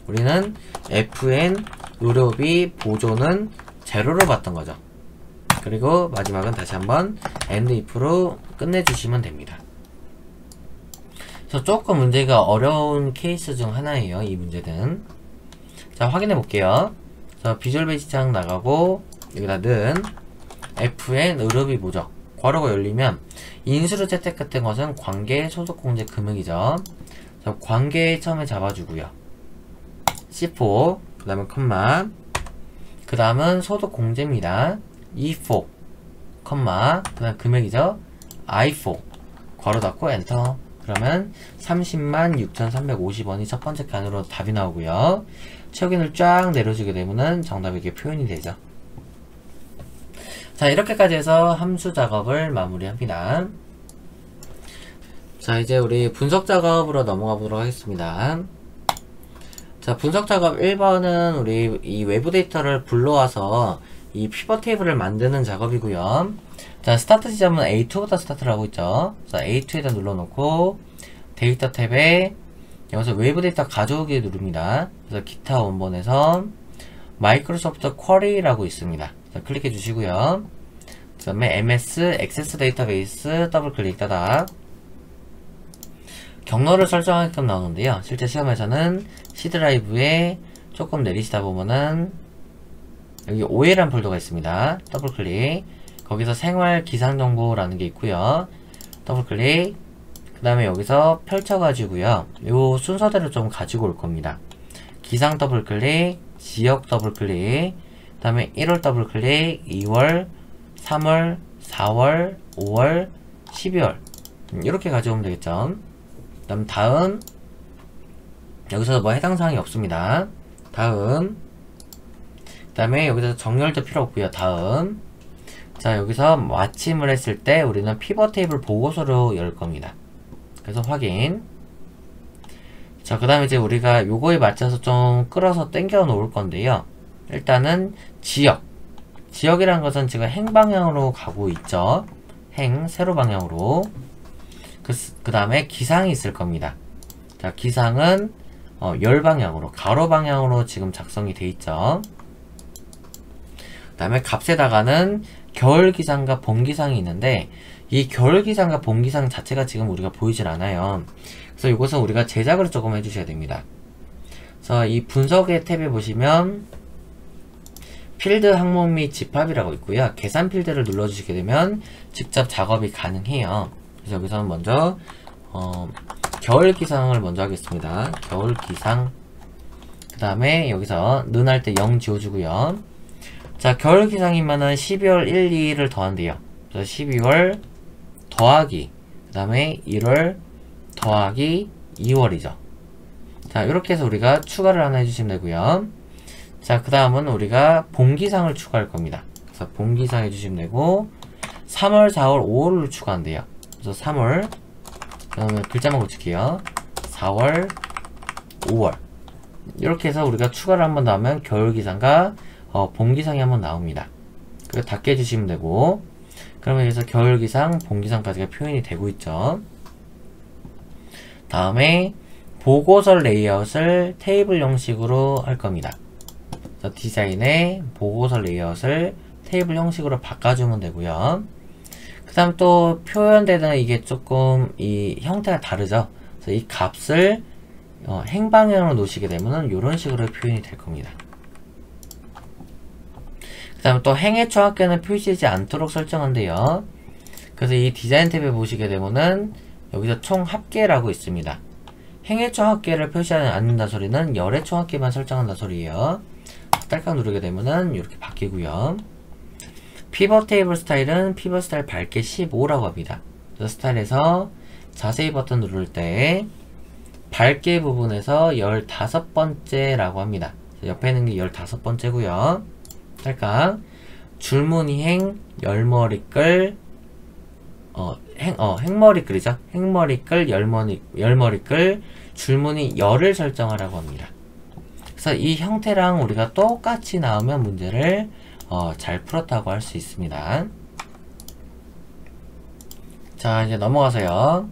우리는 fn 의료비 보조는 제로로 봤던 거죠. 그리고 마지막은 다시 한번 AND if로 끝내주시면 됩니다. 그래서 조금 문제가 어려운 케이스 중 하나예요. 이 문제는. 자, 확인해 볼게요. 그래서 비주얼 베이직 창 나가고 여기다 는 fn 의료비 보적 괄호가 열리면 인수로 채택했던 것은 관계 소득 공제 금액이죠. 그래서 관계 처음에 잡아주고요. C4 그 다음에 컴마 그 다음은 소득 공제입니다. E4 컴마 그 다음 금액이죠. I4 괄호 닫고 엔터. 그러면 306,350원이 첫 번째 칸으로 답이 나오고요. 채우기를 쫙 내려주게 되면은 정답이 이렇게 표현이 되죠. 자, 이렇게까지 해서 함수 작업을 마무리합니다. 자, 이제 우리 분석 작업으로 넘어가 보도록 하겠습니다. 자, 분석 작업 1번은 우리 이 외부 데이터를 불러와서 이 피벗 테이블을 만드는 작업이고요. 자, 스타트 지점은 A2부터 스타트를 하고 있죠. 자, A2에다 눌러놓고 데이터 탭에 여기서 외부 데이터 가져오기 누릅니다. 그래서 기타 원본에서 마이크로소프트 쿼리라고 있습니다. 자, 클릭해 주시고요. 그 다음에 MS 액세스 데이터베이스 더블 클릭 따닥 경로를 설정하게끔 나오는데요. 실제 시험에서는 C 드라이브에 조금 내리시다 보면은 여기 OL이라는 폴더가 있습니다. 더블 클릭 거기서 생활 기상 정보라는 게 있고요. 더블 클릭 그 다음에 여기서 펼쳐가지고요. 요 순서대로 좀 가지고 올 겁니다. 기상 더블 클릭, 지역 더블 클릭, 그 다음에 1월 더블 클릭, 2월, 3월, 4월, 5월, 12월 이렇게 가져오면 되겠죠. 그 다음 여기서 뭐 해당 사항이 없습니다. 다음 그 다음에 여기서 정렬도 필요 없고요. 다음 자, 여기서 마침을 했을 때 우리는 피벗 테이블 보고서로 열 겁니다. 그래서 확인. 자, 그 다음에 이제 우리가 요거에 맞춰서 좀 끌어서 당겨 놓을 건데요. 일단은 지역이라는 것은 지금 행 방향으로 가고 있죠. 세로 방향으로. 그 다음에 기상이 있을 겁니다. 자, 기상은 열 방향으로, 가로 방향으로 지금 작성이 돼 있죠. 그 다음에 값에다가는 겨울 기상과 봄 기상이 있는데 이 겨울 기상과 봄 기상 자체가 지금 우리가 보이질 않아요. 그래서 이것은 우리가 제작을 조금 해주셔야 됩니다. 그래서 이 분석의 탭에 보시면 필드 항목 및 집합이라고 있고요. 계산 필드를 눌러주시게 되면 직접 작업이 가능해요. 그래서 여기서는 먼저 겨울 기상을 먼저 하겠습니다. 겨울 기상 그 다음에 여기서 는 할 때 0 지워주고요. 자, 겨울 기상이면은 12월 1, 2를 더한대요. 그래서 12월 더하기 그 다음에 1월 더하기 2월이죠. 자, 이렇게 해서 우리가 추가를 하나 해주시면 되고요. 자, 그 다음은 우리가 봄 기상을 추가할 겁니다. 그래서 봄 기상 해주시면 되고 3월, 4월, 5월을 추가한대요. 그래서 3월 그다음에 글자만 고칠게요. 4월, 5월 이렇게 해서 우리가 추가를 한번 더 하면 겨울 기상과 봄 기상이 한번 나옵니다. 그거 닫게 해주시면 되고 그러면 여기서 겨울 기상, 봄 기상까지가 표현이 되고 있죠. 다음에 보고서 레이아웃을 테이블 형식으로 할 겁니다. 그래서 디자인에 보고서 레이아웃을 테이블 형식으로 바꿔주면 되고요. 그 다음 또 표현되는 이게 조금 이 형태가 다르죠. 그래서 이 값을 행방향으로 놓으시게 되면 이런 식으로 표현이 될 겁니다. 그 다음에 또 행의 총합계는 표시되지 않도록 설정한대요. 그래서 이 디자인 탭에 보시게 되면은 여기서 총합계라고 있습니다. 행의 총합계를 표시하지 않는다 소리는 열의 총합계만 설정한다 소리예요. 딸깍 누르게 되면은 이렇게 바뀌고요. 피벗 테이블 스타일은 피벗 스타일 밝게 15라고 합니다. 그래서 스타일에서 자세히 버튼 누를 때 밝게 부분에서 15번째라고 합니다. 옆에 있는 게 15번째고요. 딸깍 줄무늬행 열머리끌 행머리끌이죠. 행머리끌 열머리끌 줄무늬 열을 설정하라고 합니다. 그래서 이 형태랑 우리가 똑같이 나오면 문제를 잘 풀었다고 할 수 있습니다. 자, 이제 넘어가서요.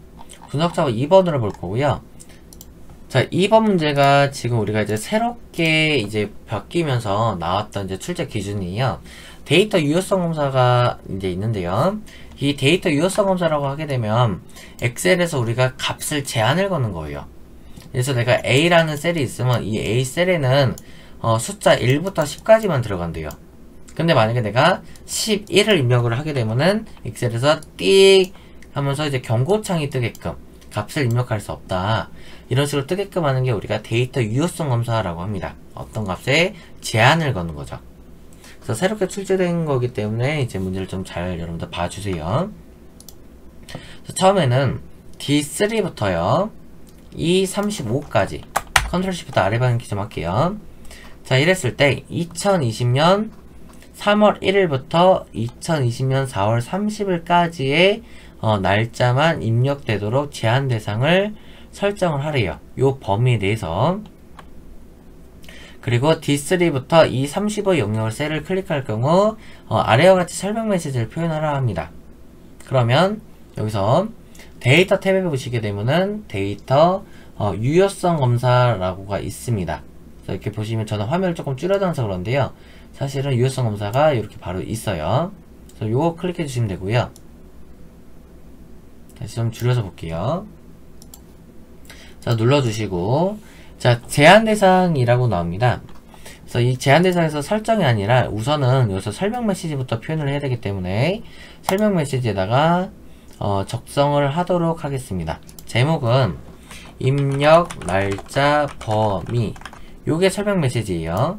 분석 작업 2번으로 볼 거고요. 자, 2번 문제가 지금 우리가 이제 새롭게 이제 바뀌면서 나왔던 이제 출제 기준이에요. 데이터 유효성 검사가 이제 있는데요. 이 데이터 유효성 검사라고 하게 되면 엑셀에서 우리가 값을 제한을 거는 거예요. 그래서 내가 A라는 셀이 있으면 이 A 셀에는 숫자 1부터 10까지만 들어간대요. 근데 만약에 내가 11을 입력을 하게 되면은 엑셀에서 띡 하면서 이제 경고창이 뜨게끔 값을 입력할 수 없다. 이런 식으로 뜨게끔 하는 게 우리가 데이터 유효성 검사라고 합니다. 어떤 값에 제한을 거는 거죠. 그래서 새롭게 출제된 거기 때문에 이제 문제를 좀 잘 여러분들 봐주세요. 처음에는 D3부터요. E35까지 컨트롤 시프트 아래 방향키 좀 할게요. 자, 이랬을 때 2020년 3월 1일부터 2020년 4월 30일까지의 날짜만 입력되도록 제한 대상을 설정을 하래요. 요 범위 내에서. 그리고 D3부터 E35 영역을 셀을 클릭할 경우 아래와 같이 설명 메시지를 표현하라 합니다. 그러면 여기서 데이터 탭에 보시게 되면은 데이터 유효성 검사라고가 있습니다. 이렇게 보시면 저는 화면을 조금 줄여놔서 그런데요. 사실은 유효성 검사가 이렇게 바로 있어요. 그래서 요거 클릭해 주시면 되고요. 다시 좀 줄여서 볼게요. 자, 눌러주시고, 자, 제한 대상이라고 나옵니다. 그래서 이 제한 대상에서 설정이 아니라 우선은 여기서 설명 메시지부터 표현을 해야 되기 때문에 설명 메시지에다가 적성을 하도록 하겠습니다. 제목은 입력 날짜 범위, 요게 설명 메시지예요.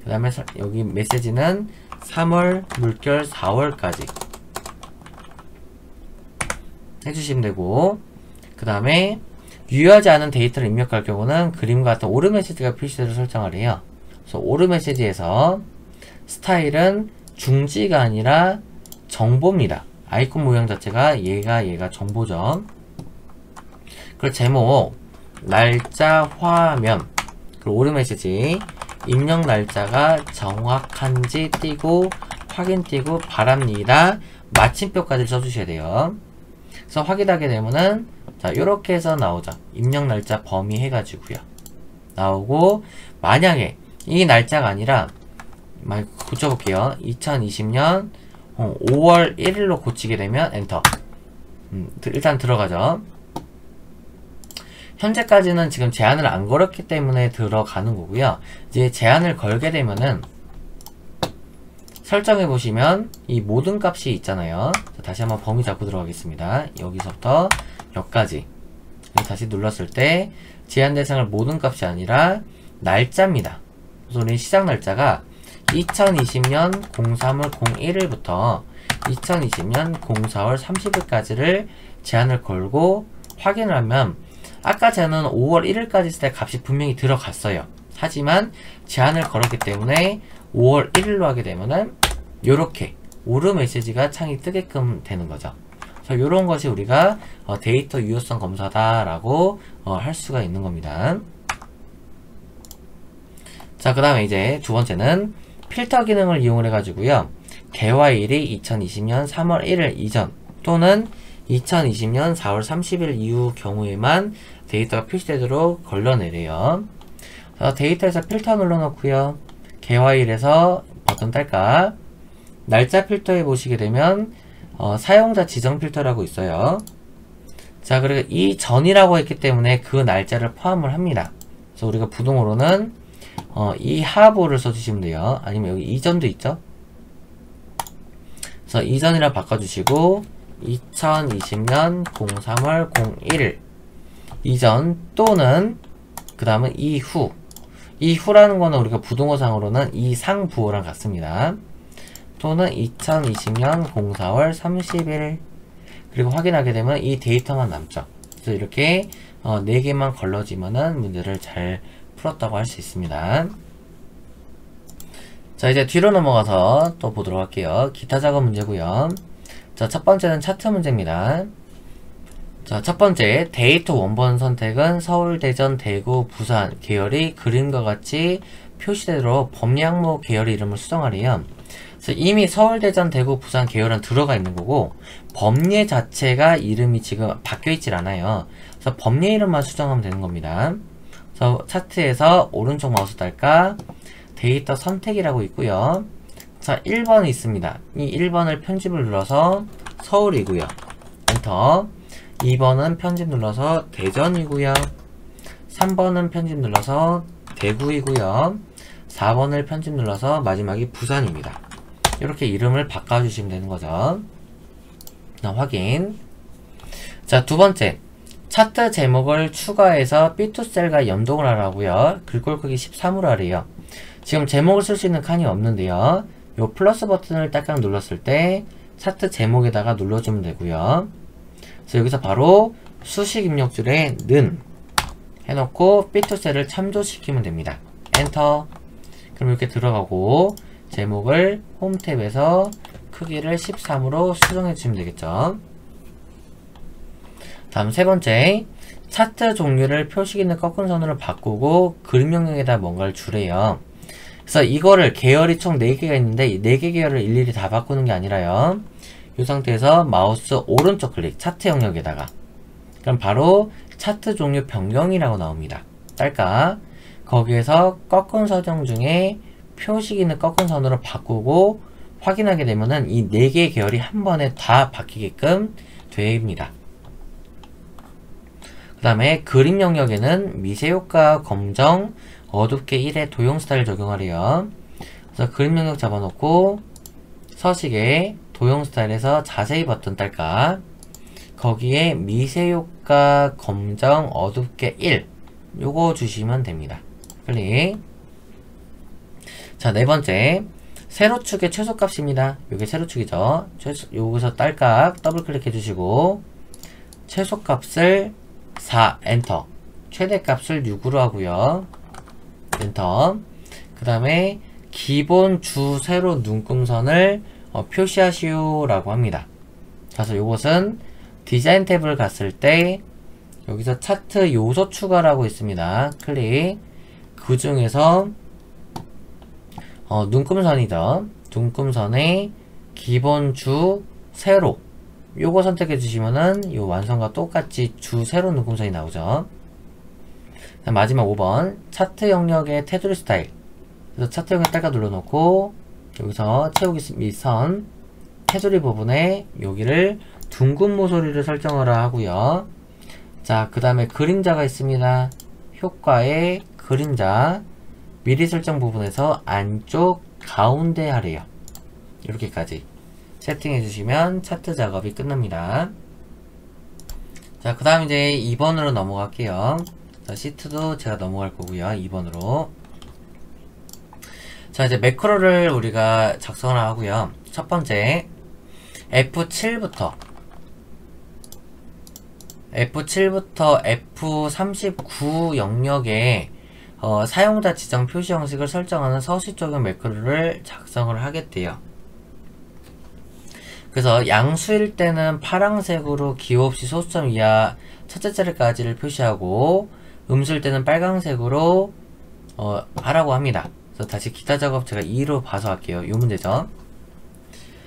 그 다음에 여기 메시지는 3월 물결 4월까지 해주시면 되고, 그 다음에 유효하지 않은 데이터를 입력할 경우는 그림과 같은 오르 메시지가 표시되도록 설정하래요. 그래서 오르 메시지에서 스타일은 중지가 아니라 정보입니다. 아이콘 모양 자체가 얘가 정보죠. 그리고 제목 날짜 화면, 그리고 오르 메시지 입력 날짜가 정확한지 띄고 확인 띄고 바랍니다. 마침표까지 써주셔야 돼요. 그래서 확인하게 되면은 자, 요렇게 해서 나오죠. 입력 날짜 범위 해가지고요. 나오고, 만약에 이 날짜가 아니라 고쳐볼게요. 2020년 5월 1일로 고치게 되면 엔터. 일단 들어가죠. 현재까지는 지금 제한을 안 걸었기 때문에 들어가는 거고요. 이제 제한을 걸게 되면은 설정해 보시면 이 모든 값이 있잖아요. 자, 다시 한번 범위 잡고 들어가겠습니다. 여기서부터 여기까지 다시 눌렀을 때 제한 대상을 모든 값이 아니라 날짜입니다. 그래서 우리 시작 날짜가 2020년 03월 01일부터 2020년 04월 30일까지를 제한을 걸고 확인을 하면 아까 저는 5월 1일까지 있을 때 값이 분명히 들어갔어요. 하지만 제한을 걸었기 때문에 5월 1일로 하게 되면은 요렇게 오르 메시지가 창이 뜨게끔 되는 거죠. 그래서 요런 것이 우리가 데이터 유효성 검사다라고 할 수가 있는 겁니다. 자, 그 다음에 이제 두 번째는 필터 기능을 이용을 해가지고요. 개화일이 2020년 3월 1일 이전 또는 2020년 4월 30일 이후 경우에만 데이터가 표시되도록 걸러내래요. 데이터에서 필터 눌러놓고요. 개화일에서 버튼 딸까 날짜 필터에 보시게 되면 사용자 지정 필터라고 있어요. 자, 그리고 이 전이라고 했기 때문에 그 날짜를 포함을 합니다. 그래서 우리가 부동으로는 이 하부를 써주시면 돼요. 아니면 여기 이전도 있죠. 그래서 이전이라 바꿔주시고 2020년 03월 01일 이전 또는 그 다음은 이후. 이후라는 거는 우리가 부동어상으로는 이상부호랑 같습니다. 또는 2020년 04월 30일 그리고 확인하게 되면 이 데이터만 남죠. 그래서 이렇게 4개만 걸러지면은 문제를 잘 풀었다고 할 수 있습니다. 자, 이제 뒤로 넘어가서 또 보도록 할게요. 기타 작업 문제고요. 자, 첫 번째는 차트 문제입니다. 자, 첫 번째 데이터 원본 선택은 서울, 대전, 대구, 부산 계열이 그림과 같이 표시되도록 범위 항목 계열 이름을 수정하래요. 그래서 이미 서울, 대전, 대구, 부산 계열은 들어가 있는 거고 범례 자체가 이름이 지금 바뀌어 있질 않아요. 그래서 범례 이름만 수정하면 되는 겁니다. 그래서 차트에서 오른쪽 마우스 딸까 데이터 선택이라고 있고요. 자, 1번이 있습니다. 이 1번을 편집을 눌러서 서울이고요. 엔터. 2번은 편집 눌러서 대전이고요. 3번은 편집 눌러서 대구이고요. 4번을 편집 눌러서 마지막이 부산입니다. 이렇게 이름을 바꿔주시면 되는 거죠. 확인. 자, 두 번째. 차트 제목을 추가해서 B2셀과 연동을 하라고요. 글꼴 크기 13으로 하래요. 지금 제목을 쓸 수 있는 칸이 없는데요. 요 플러스 버튼을 딱딱 눌렀을 때 차트 제목에다가 눌러주면 되고요. 그래서 여기서 바로 수식 입력줄에 는 해놓고 B2셀을 참조시키면 됩니다. 엔터. 그럼 이렇게 들어가고 제목을 홈 탭에서 크기를 13으로 수정해 주시면 되겠죠. 다음 세 번째, 차트 종류를 표식 있는 꺾은 선으로 바꾸고 그림 영역에다 뭔가를 주래요. 그래서 이거를 계열이 총 4개가 있는데 이 4개 계열을 일일이 다 바꾸는 게 아니라요. 이 상태에서 마우스 오른쪽 클릭, 차트 영역에다가 그럼 바로 차트 종류 변경이라고 나옵니다. 딸까? 거기에서 꺾은 서정 중에 표식 있는 꺾은 선으로 바꾸고 확인하게 되면은 이 4개의 계열이 한 번에 다 바뀌게끔 됩니다. 그 다음에 그림 영역에는 미세효과, 검정, 어둡게 1의 도형 스타일 적용하래요. 그래서 그림 영역 잡아놓고 서식에 도형 스타일에서 자세히 버튼 딸까? 거기에 미세효과, 검정, 어둡게 1 요거 주시면 됩니다. 클릭. 자, 네 번째. 세로축의 최소값입니다. 요게 세로축이죠. 여기서 딸깍 더블 클릭해 주시고 최소값을 4 엔터. 최대값을 6으로 하고요. 엔터. 그 다음에 기본 주 세로 눈금선을 표시하시오 라고 합니다. 그래서 요것은 디자인 탭을 갔을 때 여기서 차트 요소 추가라고 있습니다. 클릭. 그 중에서 눈금선이죠. 눈금선의 기본 주 세로 요거 선택해 주시면은 요 완성과 똑같이 주 세로 눈금선이 나오죠. 마지막 5번 차트 영역의 테두리 스타일. 그래서 차트 영역 딸까 눌러놓고 여기서 채우기 밑선 테두리 부분에 여기를 둥근 모서리를 설정하라 하고요. 자, 그 다음에 그림자가 있습니다. 효과의 그림자 미리 설정 부분에서 안쪽 가운데 하래요. 이렇게까지 세팅해 주시면 차트 작업이 끝납니다. 자, 그 다음 이제 2번으로 넘어갈게요. 자, 시트도 제가 넘어갈 거고요. 2번으로. 자, 이제 매크로를 우리가 작성을 하고요. 첫 번째 F7부터 F39 영역에 사용자 지정 표시 형식을 설정하는 서식 적용 매크로를 작성을 하겠대요. 그래서 양수일 때는 파란색으로 기호 없이 소수점 이하 첫째 자리까지를 표시하고 음수일 때는 빨간색으로 하라고 합니다. 그래서 다시 기타 작업 제가 2로 봐서 할게요. 이 문제죠.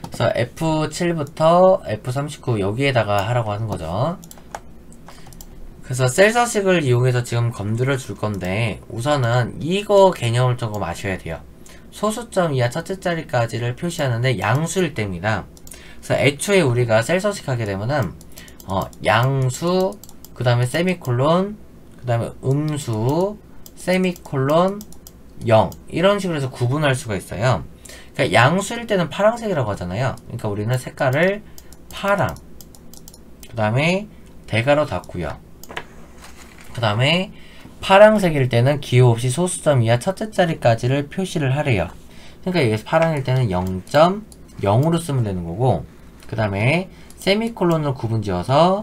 그래서 F7부터 F39 여기에다가 하라고 하는 거죠. 그래서 셀 서식을 이용해서 지금 검들어 줄 건데 우선은 이거 개념을 조금 아셔야 돼요. 소수점 이하 첫째 자리까지를 표시하는데 양수일 때입니다. 그래서 애초에 우리가 셀 서식 하게 되면은 양수 그 다음에 세미콜론 그 다음에 음수 세미콜론 0 이런 식으로 해서 구분할 수가 있어요. 그러니까 양수일 때는 파란색이라고 하잖아요. 그러니까 우리는 색깔을 파랑 그 다음에 대괄호 닫고요. 그 다음에 파란색일 때는 기호 없이 소수점 이하 첫째 자리까지를 표시를 하래요. 그러니까 여기서 파랑일 때는 0.0으로 쓰면 되는 거고 그 다음에 세미콜론으로 구분 지어서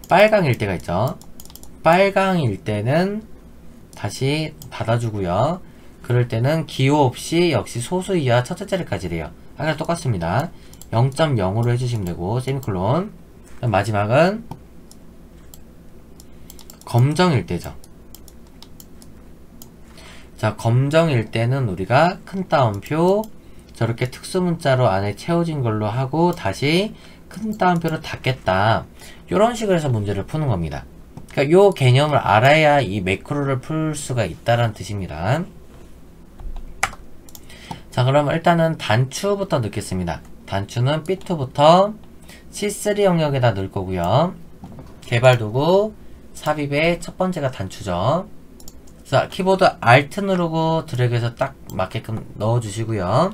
빨강일 때가 있죠. 빨강일 때는 다시 닫아주고요. 그럴 때는 기호 없이 역시 소수 이하 첫째 자리까지래요. 아까 똑같습니다. 0.0으로 해주시면 되고 세미콜론. 마지막은 검정일 때죠. 자, 검정일 때는 우리가 큰 따옴표 저렇게 특수문자로 안에 채워진 걸로 하고 다시 큰 따옴표로 닫겠다. 이런 식으로 해서 문제를 푸는 겁니다. 그러니까 요 개념을 알아야 이 매크로를 풀 수가 있다는 뜻입니다. 자, 그러면 일단은 단추부터 넣겠습니다. 단추는 B2부터 C3 영역에다 넣을 거고요. 개발 도구 삽입의 첫 번째가 단추죠. 자, 키보드 Alt 누르고 드래그해서 딱 맞게끔 넣어주시고요.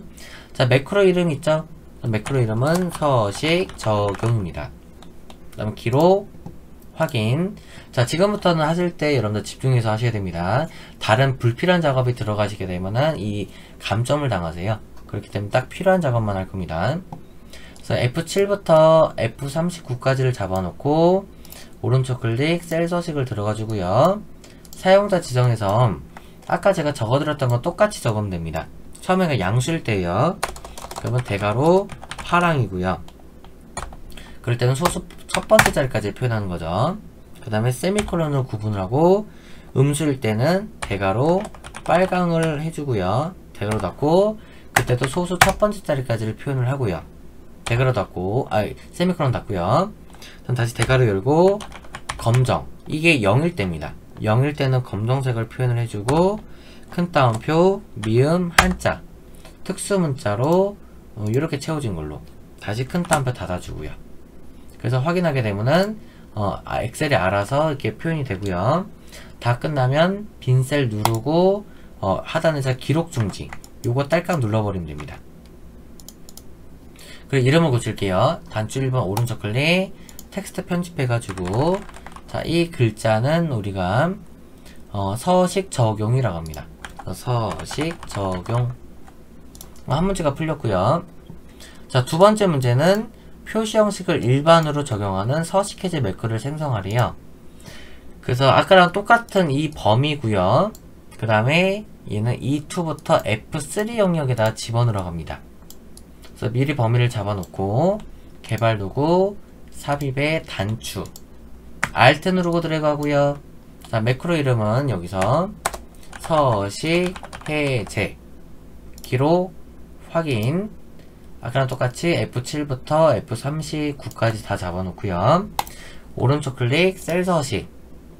자, 매크로 이름 있죠? 매크로 이름은 서식 적용입니다. 그 다음에 기록 확인. 자, 지금부터는 하실 때 여러분들 집중해서 하셔야 됩니다. 다른 불필요한 작업이 들어가시게 되면은 이 감점을 당하세요. 그렇기 때문에 딱 필요한 작업만 할 겁니다. 그래서 F7부터 F39까지를 잡아놓고 오른쪽 클릭 셀 서식을 들어가 주고요. 사용자 지정에서 아까 제가 적어드렸던 건 똑같이 적으면 됩니다. 처음에가 양수일 때예요. 그러면 대괄호 파랑이고요. 그럴 때는 소수 첫 번째 자리까지 표현하는 거죠. 그 다음에 세미콜론으로 구분을 하고 음수일 때는 대괄호 빨강을 해주고요. 대괄호 닫고 그때도 소수 첫 번째 자리까지를 표현을 하고요. 대괄호 닫고 세미콜론 닫고요. 그럼 다시 대괄호 열고 검정 이게 0일 때입니다. 0일 때는 검정색을 표현을 해주고 큰 따옴표 미음 한자 특수문자로 이렇게 채워진 걸로 다시 큰 따옴표 닫아주고요. 그래서 확인하게 되면은 엑셀이 알아서 이렇게 표현이 되고요. 다 끝나면 빈 셀 누르고 하단에서 기록 중지 요거 딸깍 눌러버리면 됩니다. 그리고 이름을 고칠게요. 단추 1번 오른쪽 클릭 텍스트 편집해가지고 자, 이 글자는 우리가 서식 적용이라고 합니다. 서식 적용 한 문제가 풀렸고요. 자, 두 번째 문제는 표시 형식을 일반으로 적용하는 서식 해제 매크로를 생성하래요. 그래서 아까랑 똑같은 이 범위고요. 그 다음에 얘는 E2부터 F3 영역에다 집어넣으러 갑니다. 그래서 미리 범위를 잡아놓고 개발 도구 삽입의 단추 Alt 누르고 들어가고요. 자, 매크로 이름은 여기서 서식 해제 기록 확인 아까랑 똑같이 F7부터 F39까지 다 잡아놓고요. 오른쪽 클릭 셀 서식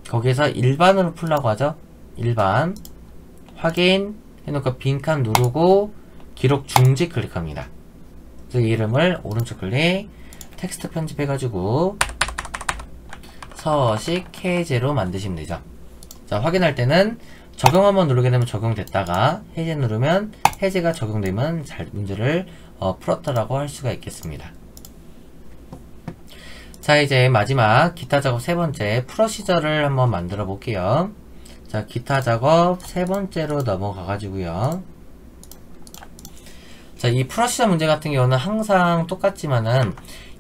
거기에서 일반으로 풀라고 하죠. 일반 확인 해놓고 빈칸 누르고 기록 중지 클릭합니다. 그래서 이 이름을 오른쪽 클릭 텍스트 편집해가지고 서식 해제로 만드시면 되죠. 자, 확인할 때는 적용 한번 누르게 되면 적용됐다가 해제 누르면 해제가 적용되면 잘 문제를 풀었다라고 할 수가 있겠습니다. 자, 이제 마지막 기타 작업 세 번째 프로시저를 한번 만들어 볼게요. 자, 기타 작업 세 번째로 넘어가 가지고요. 자, 이 프로시저 문제 같은 경우는 항상 똑같지만은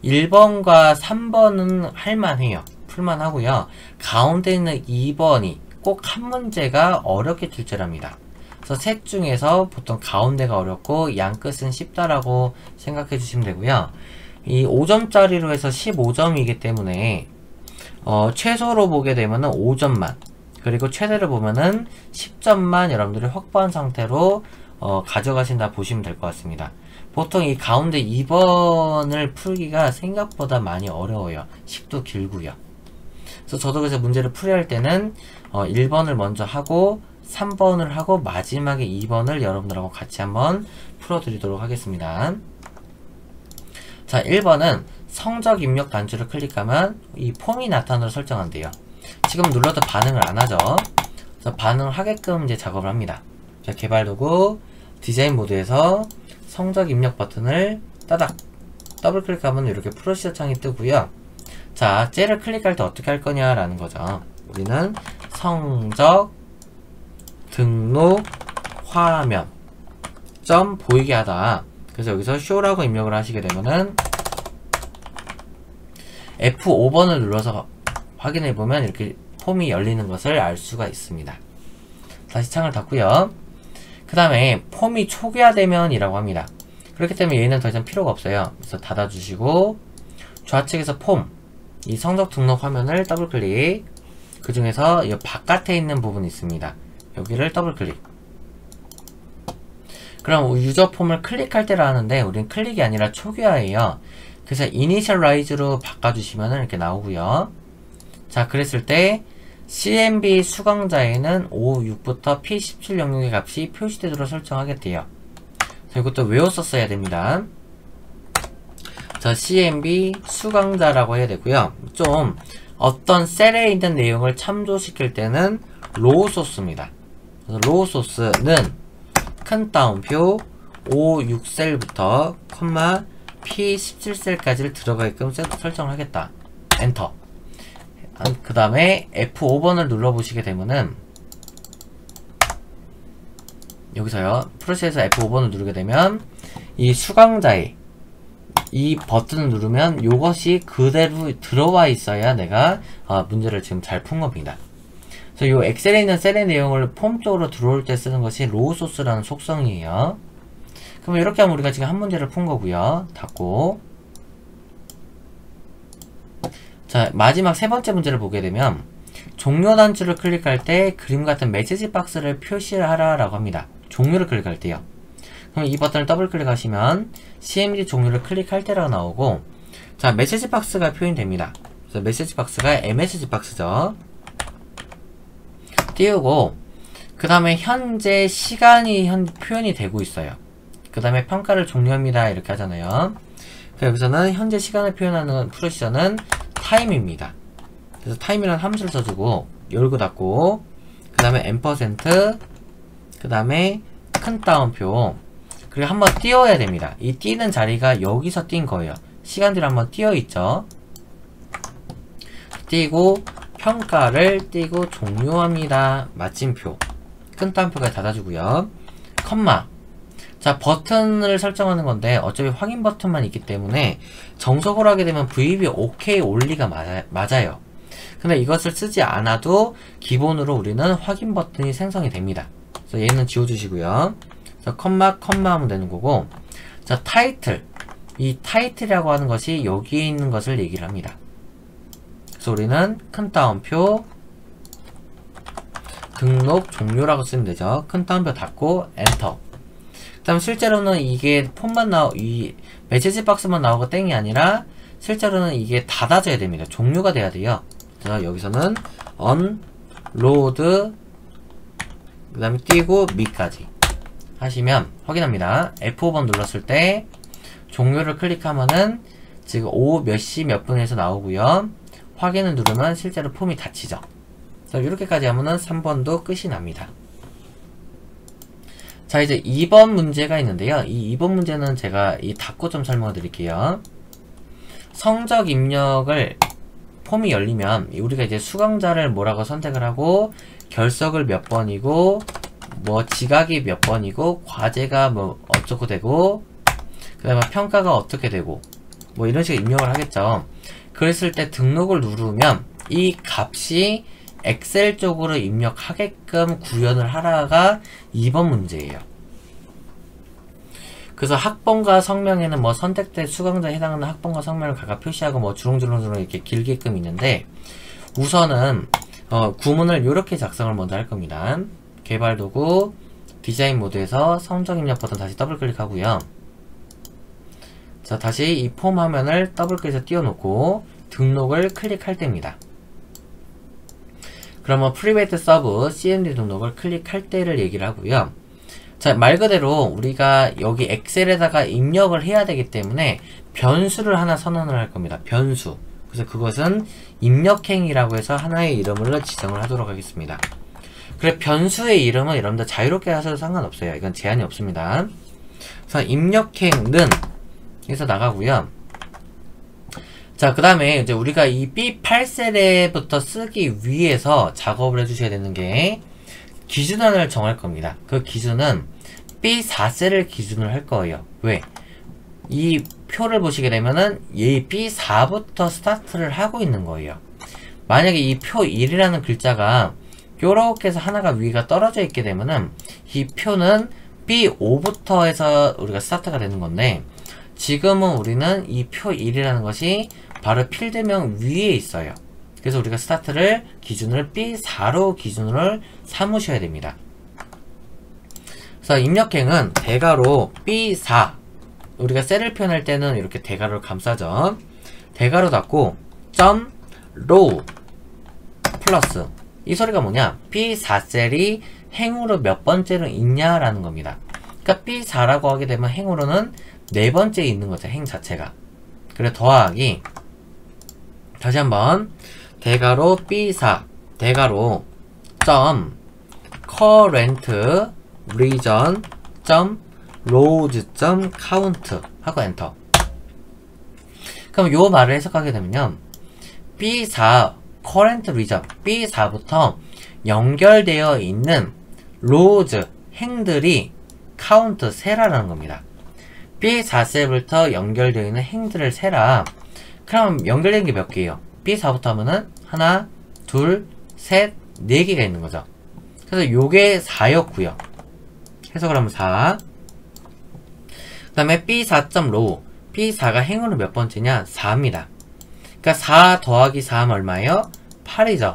1번과 3번은 할만해요. 풀만하고요. 가운데 있는 2번이 꼭 한 문제가 어렵게 출제랍니다. 그래서 셋 중에서 보통 가운데가 어렵고 양 끝은 쉽다라고 생각해 주시면 되고요. 이 5점짜리로 해서 15점이기 때문에 최소로 보게 되면은 5점만 그리고 최대를 보면은 10점만 여러분들이 확보한 상태로 가져가신다 보시면 될 것 같습니다. 보통 이 가운데 2번을 풀기가 생각보다 많이 어려워요. 10도 길고요. 그래서 저도 그래서 문제를 풀이할 할 때는 1번을 먼저 하고 3번을 하고 마지막에 2번을 여러분들하고 같이 한번 풀어드리도록 하겠습니다. 자, 1번은 성적 입력 단추를 클릭하면 이 폼이 나타나도록 설정한대요. 지금 눌러도 반응을 안 하죠. 그래서 반응을 하게끔 이제 작업을 합니다. 자, 개발 도구 디자인 모드에서 성적 입력 버튼을 따닥 더블 클릭하면 이렇게 프로시저 창이 뜨고요. 자, 쟤를 클릭할 때 어떻게 할 거냐라는 거죠. 우리는 성적 등록 화면 점 보이게 하다. 그래서 여기서 show라고 입력을 하시게 되면은 F5번을 눌러서 확인해 보면 이렇게 폼이 열리는 것을 알 수가 있습니다. 다시 창을 닫고요. 그 다음에 폼이 초기화되면 이라고 합니다. 그렇기 때문에 얘는 더 이상 필요가 없어요. 그래서 닫아주시고 좌측에서 폼 이 성적 등록 화면을 더블 클릭 그 중에서 이 바깥에 있는 부분이 있습니다. 여기를 더블 클릭. 그럼 유저 폼을 클릭할 때라 하는데 우리는 클릭이 아니라 초기화예요. 그래서 이니셜라이즈로 바꿔주시면 이렇게 나오고요. 자, 그랬을 때 CMB 수강자에는 5, 6부터 P17 영역의 값이 표시되도록 설정하겠대요. 자, 이것도 외웠었어야 됩니다. 자, CMB 수강자라고 해야 되고요. 좀 어떤 셀에 있는 내용을 참조시킬 때는 로우 소스입니다. 그래서 로우 소스는 큰 따옴표 5, 6셀부터 콤마 P17셀까지를 들어가게끔 설정을 하겠다. 엔터. 그 다음에 F5번을 눌러보시게 되면은 여기서요, 프로세스에서 F5번을 누르게 되면 이 수강자의 이 버튼을 누르면 이것이 그대로 들어와 있어야 내가 문제를 지금 잘 푼 겁니다. 그래서 이 엑셀에 있는 셀의 내용을 폼 쪽으로 들어올 때 쓰는 것이 로우 소스라는 속성이에요. 그럼 이렇게 하면 우리가 지금 한 문제를 푼 거고요. 닫고, 자, 마지막 세 번째 문제를 보게 되면 종료 단추를 클릭할 때 그림 같은 메시지 박스를 표시를 하라라고 합니다. 종료를 클릭할 때요. 그럼 이 버튼을 더블 클릭하시면 CMD 종료를 클릭할 때라고 나오고, 자, 메시지 박스가 표현됩니다. 그래서 메시지 박스가 MSG 박스죠. 띄우고, 그 다음에 현재 시간이 표현이 되고 있어요. 그 다음에 평가를 종료합니다 이렇게 하잖아요. 여기서는 현재 시간을 표현하는 프로시저는 타임입니다. 그래서 타임이라는 함수를 써주고, 열고 닫고, 그 다음에 %, 그 다음에 큰 따옴표, 그리고 한번 띄워야 됩니다. 이 띄는 자리가 여기서 띈 거예요. 시간들이 한번 띄어 있죠. 띄고 평가를 띄고 종료합니다. 마침표. 큰 따옴표까지 닫아주고요. 컴마. 자, 버튼을 설정하는 건데 어차피 확인 버튼만 있기 때문에 정석으로 하게 되면 VB OK 올리가 맞아요. 근데 이것을 쓰지 않아도 기본으로 우리는 확인 버튼이 생성이 됩니다. 그래서 얘는 지워주시고요. 그래서 컴마 하면 되는 거고, 자, 타이틀. 이 타이틀이라고 하는 것이 여기에 있는 것을 얘기를 합니다. 그래서 우리는 큰 따옴표 등록 종료라고 쓰면 되죠. 큰 따옴표 닫고 엔터. 그 다음 실제로는 이게 폼만 이 메시지 박스만 나오고 땡이 아니라 실제로는 이게 닫아져야 됩니다. 종료가 돼야 돼요. 그래서 여기서는 unload 그 다음에 띄고 미까지 하시면 확인합니다. F5번 눌렀을 때 종료를 클릭하면은 지금 오후 몇 시 몇 분에서 나오고요. 확인을 누르면 실제로 폼이 닫히죠. 자, 이렇게까지 하면은 3번도 끝이 납니다. 자, 이제 2번 문제가 있는데요. 이 2번 문제는 제가 이 닫고 좀 설명을 드릴게요. 성적 입력을 폼이 열리면 우리가 이제 수강자를 뭐라고 선택을 하고 결석을 몇 번이고 뭐 지각이 몇 번이고 과제가 뭐 어쩌고 되고 그 다음에 평가가 어떻게 되고 뭐 이런 식으로 입력을 하겠죠. 그랬을 때 등록을 누르면 이 값이 엑셀 쪽으로 입력하게끔 구현을 하라가 2번 문제예요. 그래서 학번과 성명에는 뭐 선택된 수강자에 해당하는 학번과 성명을 각각 표시하고 뭐 주렁주렁 이렇게 길게끔 있는데, 우선은 구문을 이렇게 작성을 먼저 할 겁니다. 개발 도구 디자인 모드에서 성적 입력 버튼 다시 더블 클릭하고요. 자, 다시 이 폼 화면을 더블 클릭해서 띄워놓고 등록을 클릭할 때입니다. 그러면 프리베이트 서브 CMD 등록을 클릭할 때를 얘기를 하고요. 자, 말 그대로 우리가 여기 엑셀에다가 입력을 해야 되기 때문에 변수를 하나 선언을 할 겁니다. 변수. 그래서 그것은 입력행이라고 해서 하나의 이름을 지정을 하도록 하겠습니다. 그래, 변수의 이름은 여러분들 자유롭게 하셔도 상관없어요. 이건 제한이 없습니다. 그래서 입력행은 여기서 나가고요. 자, 그 다음에 이제 우리가 이 B8셀에부터 쓰기 위해서 작업을 해주셔야 되는 게 기준안을 정할 겁니다. 그 기준은 B4셀을 기준으로 할 거예요. 왜? 이 표를 보시게 되면은 이 B4부터 스타트를 하고 있는 거예요. 만약에 이 표 1이라는 글자가 요렇게 해서 하나가 위가 떨어져 있게 되면은 이 표는 B5부터 해서 우리가 스타트가 되는 건데, 지금은 우리는 이 표 1이라는 것이 바로 필드명 위에 있어요. 그래서 우리가 스타트를 기준을 B4로 기준을 삼으셔야 됩니다. 그래서 입력행은 대괄호 B4, 우리가 셀을 표현할 때는 이렇게 대괄호를 감싸죠. 대괄호 닫고 점 로우 플러스 이 소리가 뭐냐? B4셀이 행으로 몇 번째로 있냐라는 겁니다. 그러니까 B4라고 하게 되면 행으로는 네 번째에 있는 거죠. 행 자체가. 그래 더하기 다시 한번 대괄호 B4 대괄호 점 current region 점 rows 점 count 하고 엔터. 그럼 요 말을 해석하게 되면요. B4 current region B4부터 연결되어 있는 rows 행들이 count 세라라는 겁니다. B4셀부터 연결되어 있는 행들을 세라. 그럼 연결된 게 몇 개예요? B4부터 하면은 하나, 둘, 셋, 네 개가 있는 거죠. 그래서 요게 4였고요. 해석을 하면 4. 그 다음에 B4.row B4가 행으로 몇 번째냐? 4입니다. 그러니까 4 더하기 4 하면 얼마예요? 8이죠.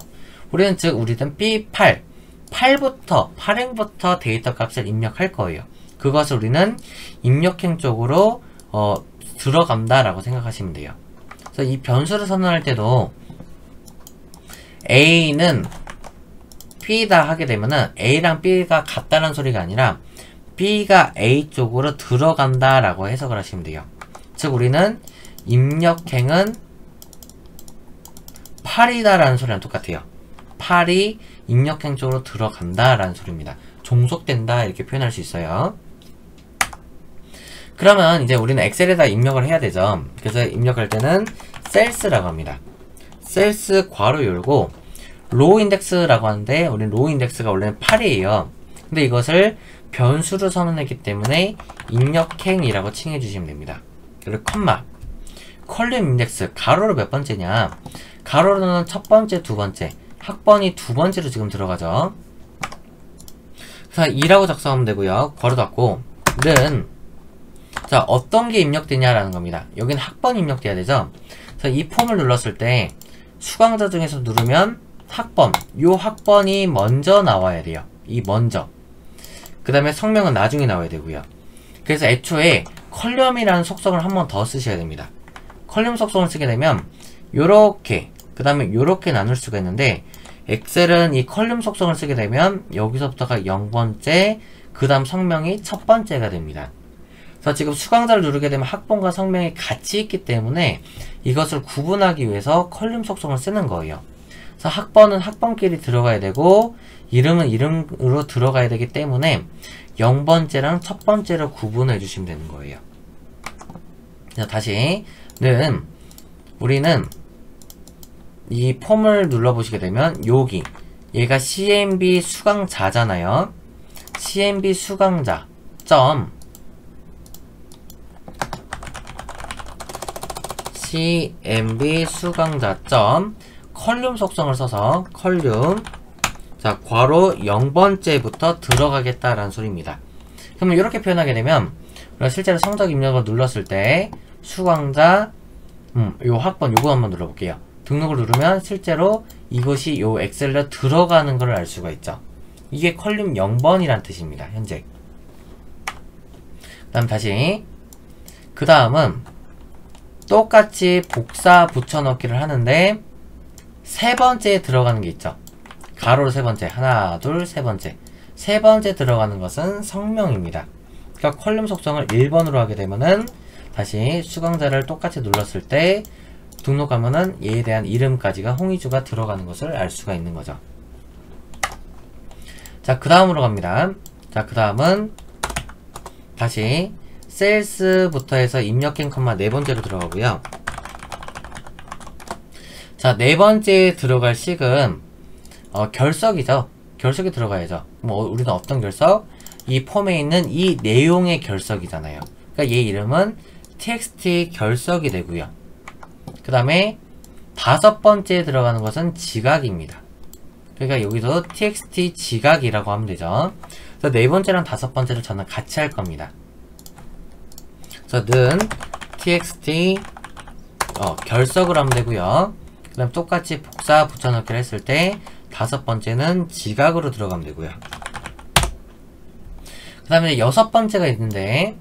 우리는 B8 8행부터 데이터 값을 입력할 거예요. 그것을 우리는 입력행 쪽으로 들어간다 라고 생각하시면 돼요. 그래서 이 변수를 선언할 때도 A는 B다 하게 되면은 A랑 B가 같다는 소리가 아니라 B가 A 쪽으로 들어간다 라고 해석을 하시면 돼요. 즉 우리는 입력행은 8이다 라는 소리랑 똑같아요. 8이 입력행 쪽으로 들어간다 라는 소리입니다. 종속된다 이렇게 표현할 수 있어요. 그러면 이제 우리는 엑셀에다 입력을 해야 되죠. 그래서 입력할 때는 셀스라고 합니다. 셀스 괄호 열고 로우 인덱스라고 하는데 우리는 로우 인덱스가 원래는 8이에요. 근데 이것을 변수로 선언했기 때문에 입력행이라고 칭해 주시면 됩니다. 그리고 컴마 컬럼 인덱스 가로로 몇 번째냐? 가로로는 첫 번째, 두 번째 학번이 두 번째로 지금 들어가죠. 그래서 2라고 작성하면 되고요. 괄호 닫고 는 자 어떤 게 입력되냐라는 겁니다. 여기는 학번이 입력돼야 되죠. 그래서 이 폼을 눌렀을 때 수강자 중에서 누르면 학번, 요 학번이 먼저 나와야 돼요. 이 먼저. 그 다음에 성명은 나중에 나와야 되고요. 그래서 애초에 컬럼이라는 속성을 한 번 더 쓰셔야 됩니다. 컬럼 속성을 쓰게 되면 요렇게 그 다음에 요렇게 나눌 수가 있는데 엑셀은 이 컬럼 속성을 쓰게 되면 여기서부터가 0번째 그 다음 성명이 첫 번째가 됩니다. 그래서 지금 수강자를 누르게 되면 학번과 성명이 같이 있기 때문에 이것을 구분하기 위해서 컬럼 속성을 쓰는 거예요. 그래서 학번은 학번끼리 들어가야 되고 이름은 이름으로 들어가야 되기 때문에 0번째랑 첫 번째로 구분해 주시면 되는 거예요. 자, 다시 는 우리는 이 폼을 눌러보시게 되면 여기 얘가 CMB 수강자잖아요. CMB 수강자 점 CMB 수강자 점 컬럼 속성을 써서 컬럼 자 괄호 0번째부터 들어가겠다라는 소리입니다. 그러면 이렇게 표현하게 되면 우리가 실제로 성적 입력을 눌렀을 때 수강자 요 학번 요거 한번 눌러볼게요. 등록을 누르면 실제로 이것이 요 엑셀로 들어가는 걸 알 수가 있죠. 이게 컬럼 0번이란 뜻입니다. 현재. 그 다음 다시 그 다음은 똑같이 복사 붙여넣기를 하는데 세 번째에 들어가는 게 있죠. 가로로 세 번째 하나 둘 세 번째 세 번째 들어가는 것은 성명입니다. 그러니까 컬럼 속성을 1번으로 하게 되면은 다시 수강자를 똑같이 눌렀을 때 등록하면은 얘에 대한 이름까지가 홍의주가 들어가는 것을 알 수가 있는 거죠. 자, 그 다음으로 갑니다. 자, 그 다음은 다시 셀스부터 해서 입력행 컴마 네 번째로 들어가고요. 자, 네 번째에 들어갈 식은 결석이죠. 결석이 들어가야죠. 뭐 우리는 어떤 결석? 이 폼에 있는 이 내용의 결석이잖아요. 그러니까 얘 이름은 txt 결석이 되고요. 그 다음에 다섯 번째에 들어가는 것은 지각입니다. 그러니까 여기서 txt 지각이라고 하면 되죠. 그래서 네 번째랑 다섯 번째를 저는 같이 할 겁니다. 그래서 는 txt 결석을 하면 되고요. 그 다음 똑같이 복사 붙여넣기를 했을 때 다섯 번째는 지각으로 들어가면 되고요. 그 다음에 여섯 번째가 있는데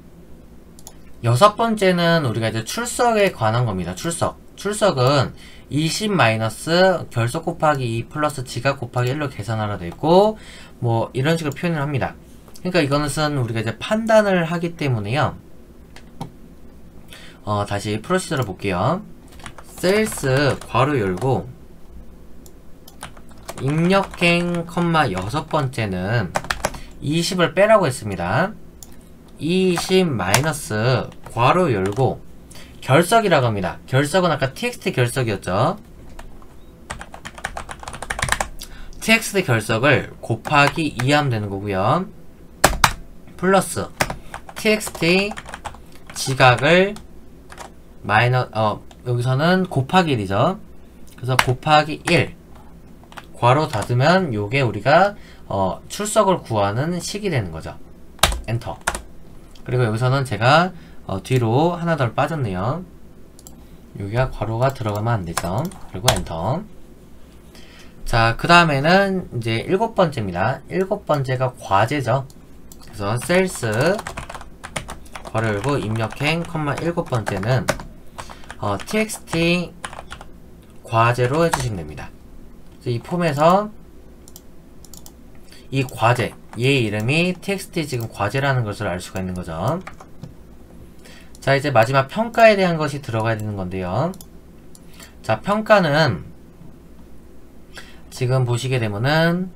여섯 번째는 우리가 이제 출석에 관한 겁니다. 출석. 출석은 20 마이너스 결석 곱하기 2 플러스 지각 곱하기 1로 계산하라 돼 있고, 뭐 이런 식으로 표현을 합니다. 그러니까 이것은 우리가 이제 판단을 하기 때문에요. 다시 프로시저를 볼게요. 셀스 괄호 열고 입력행 컴마 여섯 번째는 20을 빼라고 했습니다. 20 마이너스 괄호 열고 결석이라고 합니다. 결석은 아까 txt 결석이었죠. txt 결석을 곱하기 2 하면 되는 거고요. 플러스 txt 지각을 여기서는 곱하기 1이죠. 그래서 곱하기 1 괄호 닫으면 요게 우리가 출석을 구하는 식이 되는 거죠. 엔터. 그리고 여기서는 제가 뒤로 하나 더 빠졌네요. 여기가 괄호가 들어가면 안 되죠. 그리고 엔터. 자, 그 다음에는 이제 7번째입니다. 7번째가 과제죠. 그래서 셀스 괄호 열고 입력행 컴마 7번째는 txt 과제로 해주시면 됩니다. 이 폼에서 이 과제, 얘의 이름이 txt 지금 과제라는 것을 알 수가 있는 거죠. 자, 이제 마지막 평가에 대한 것이 들어가야 되는 건데요. 자, 평가는 지금 보시게 되면은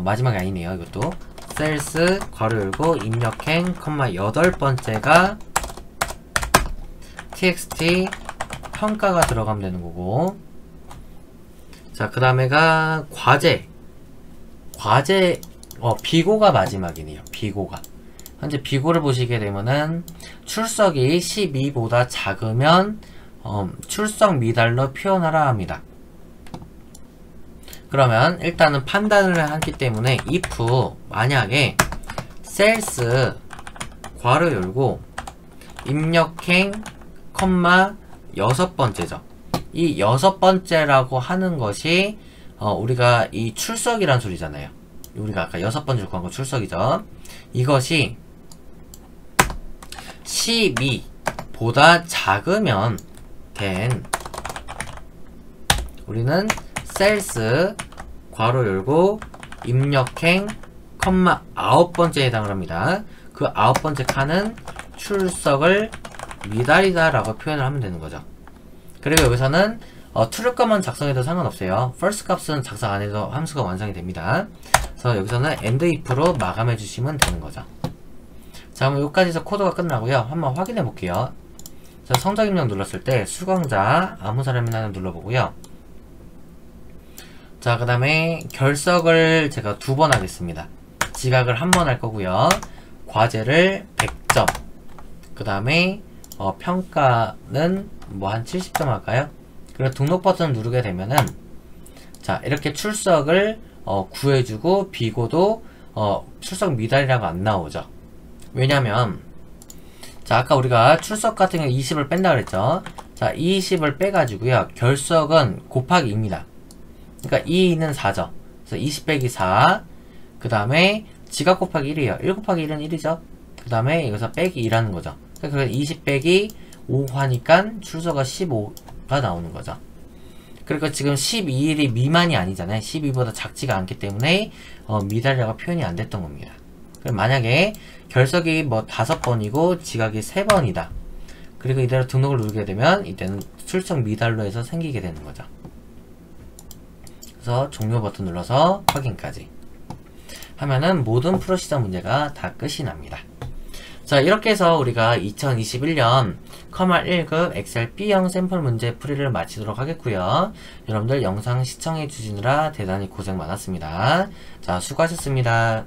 마지막이 아니네요. 이것도 셀스 괄호 열고 입력행 컴마 8번째가 txt 평가가 들어가면 되는 거고, 자, 그 다음에가 과제, 비고가 마지막이네요. 비고가. 현재 비고를 보시게 되면은 출석이 12보다 작으면 출석 미달로 표현하라 합니다. 그러면 일단은 판단을 하기 때문에 if 만약에 셀스 괄호 열고 입력행 컴마 6번째죠. 이 6번째라고 하는 것이 우리가 이 출석이란 소리잖아요. 우리가 아까 6번째 구한 거 출석이죠. 이것이 12보다 작으면 된 우리는 셀스 괄호 열고 입력행 컴마 9번째에 해당을 합니다. 그 9번째 칸은 출석을 미달이다 라고 표현을 하면 되는 거죠. 그리고 여기서는 true 값만 작성해도 상관없어요. false 값은 작성 안 해도 함수가 완성이 됩니다. 그래서 여기서는 end if로 마감해 주시면 되는 거죠. 자, 그럼 여기까지서 코드가 끝나고요. 한번 확인해 볼게요. 자, 성적 입력 눌렀을 때 수강자 아무 사람이나 눌러보고요. 자, 그 다음에 결석을 제가 2번 하겠습니다. 지각을 1번 할 거고요. 과제를 100점. 그 다음에 평가는 뭐 한 70점 할까요? 그리고 등록 버튼 누르게 되면은 자, 이렇게 출석을 구해주고 비고도 출석 미달이라고 안 나오죠. 왜냐면 자, 아까 우리가 출석 같은 경우 20을 뺀다 그랬죠. 자, 20을 빼가지고요. 결석은 곱하기 2입니다. 그러니까 2는 4죠. 그래서 20 빼기 4. 그 다음에 지각 곱하기 1이에요. 1 곱하기 1은 1이죠. 그 다음에 여기서 빼기 2라는 거죠. 그래서 20 빼기 5 하니까 출석가 15가 나오는 거죠. 그러니까 지금 12일이 미만이 아니잖아요. 12보다 작지가 않기 때문에 미달이라고 표현이 안 됐던 겁니다. 그럼 만약에 결석이 뭐 5번이고 지각이 3번이다. 그리고 이대로 등록을 누르게 되면 이때는 출석 미달로 해서 생기게 되는 거죠. 그래서 종료 버튼 눌러서 확인까지 하면은 모든 프로시저 문제가 다 끝이 납니다. 자, 이렇게 해서 우리가 2021년 커말 1급 엑셀 B형 샘플 문제 풀이를 마치도록 하겠고요. 여러분들 영상 시청해 주시느라 대단히 고생 많았습니다. 자, 수고하셨습니다.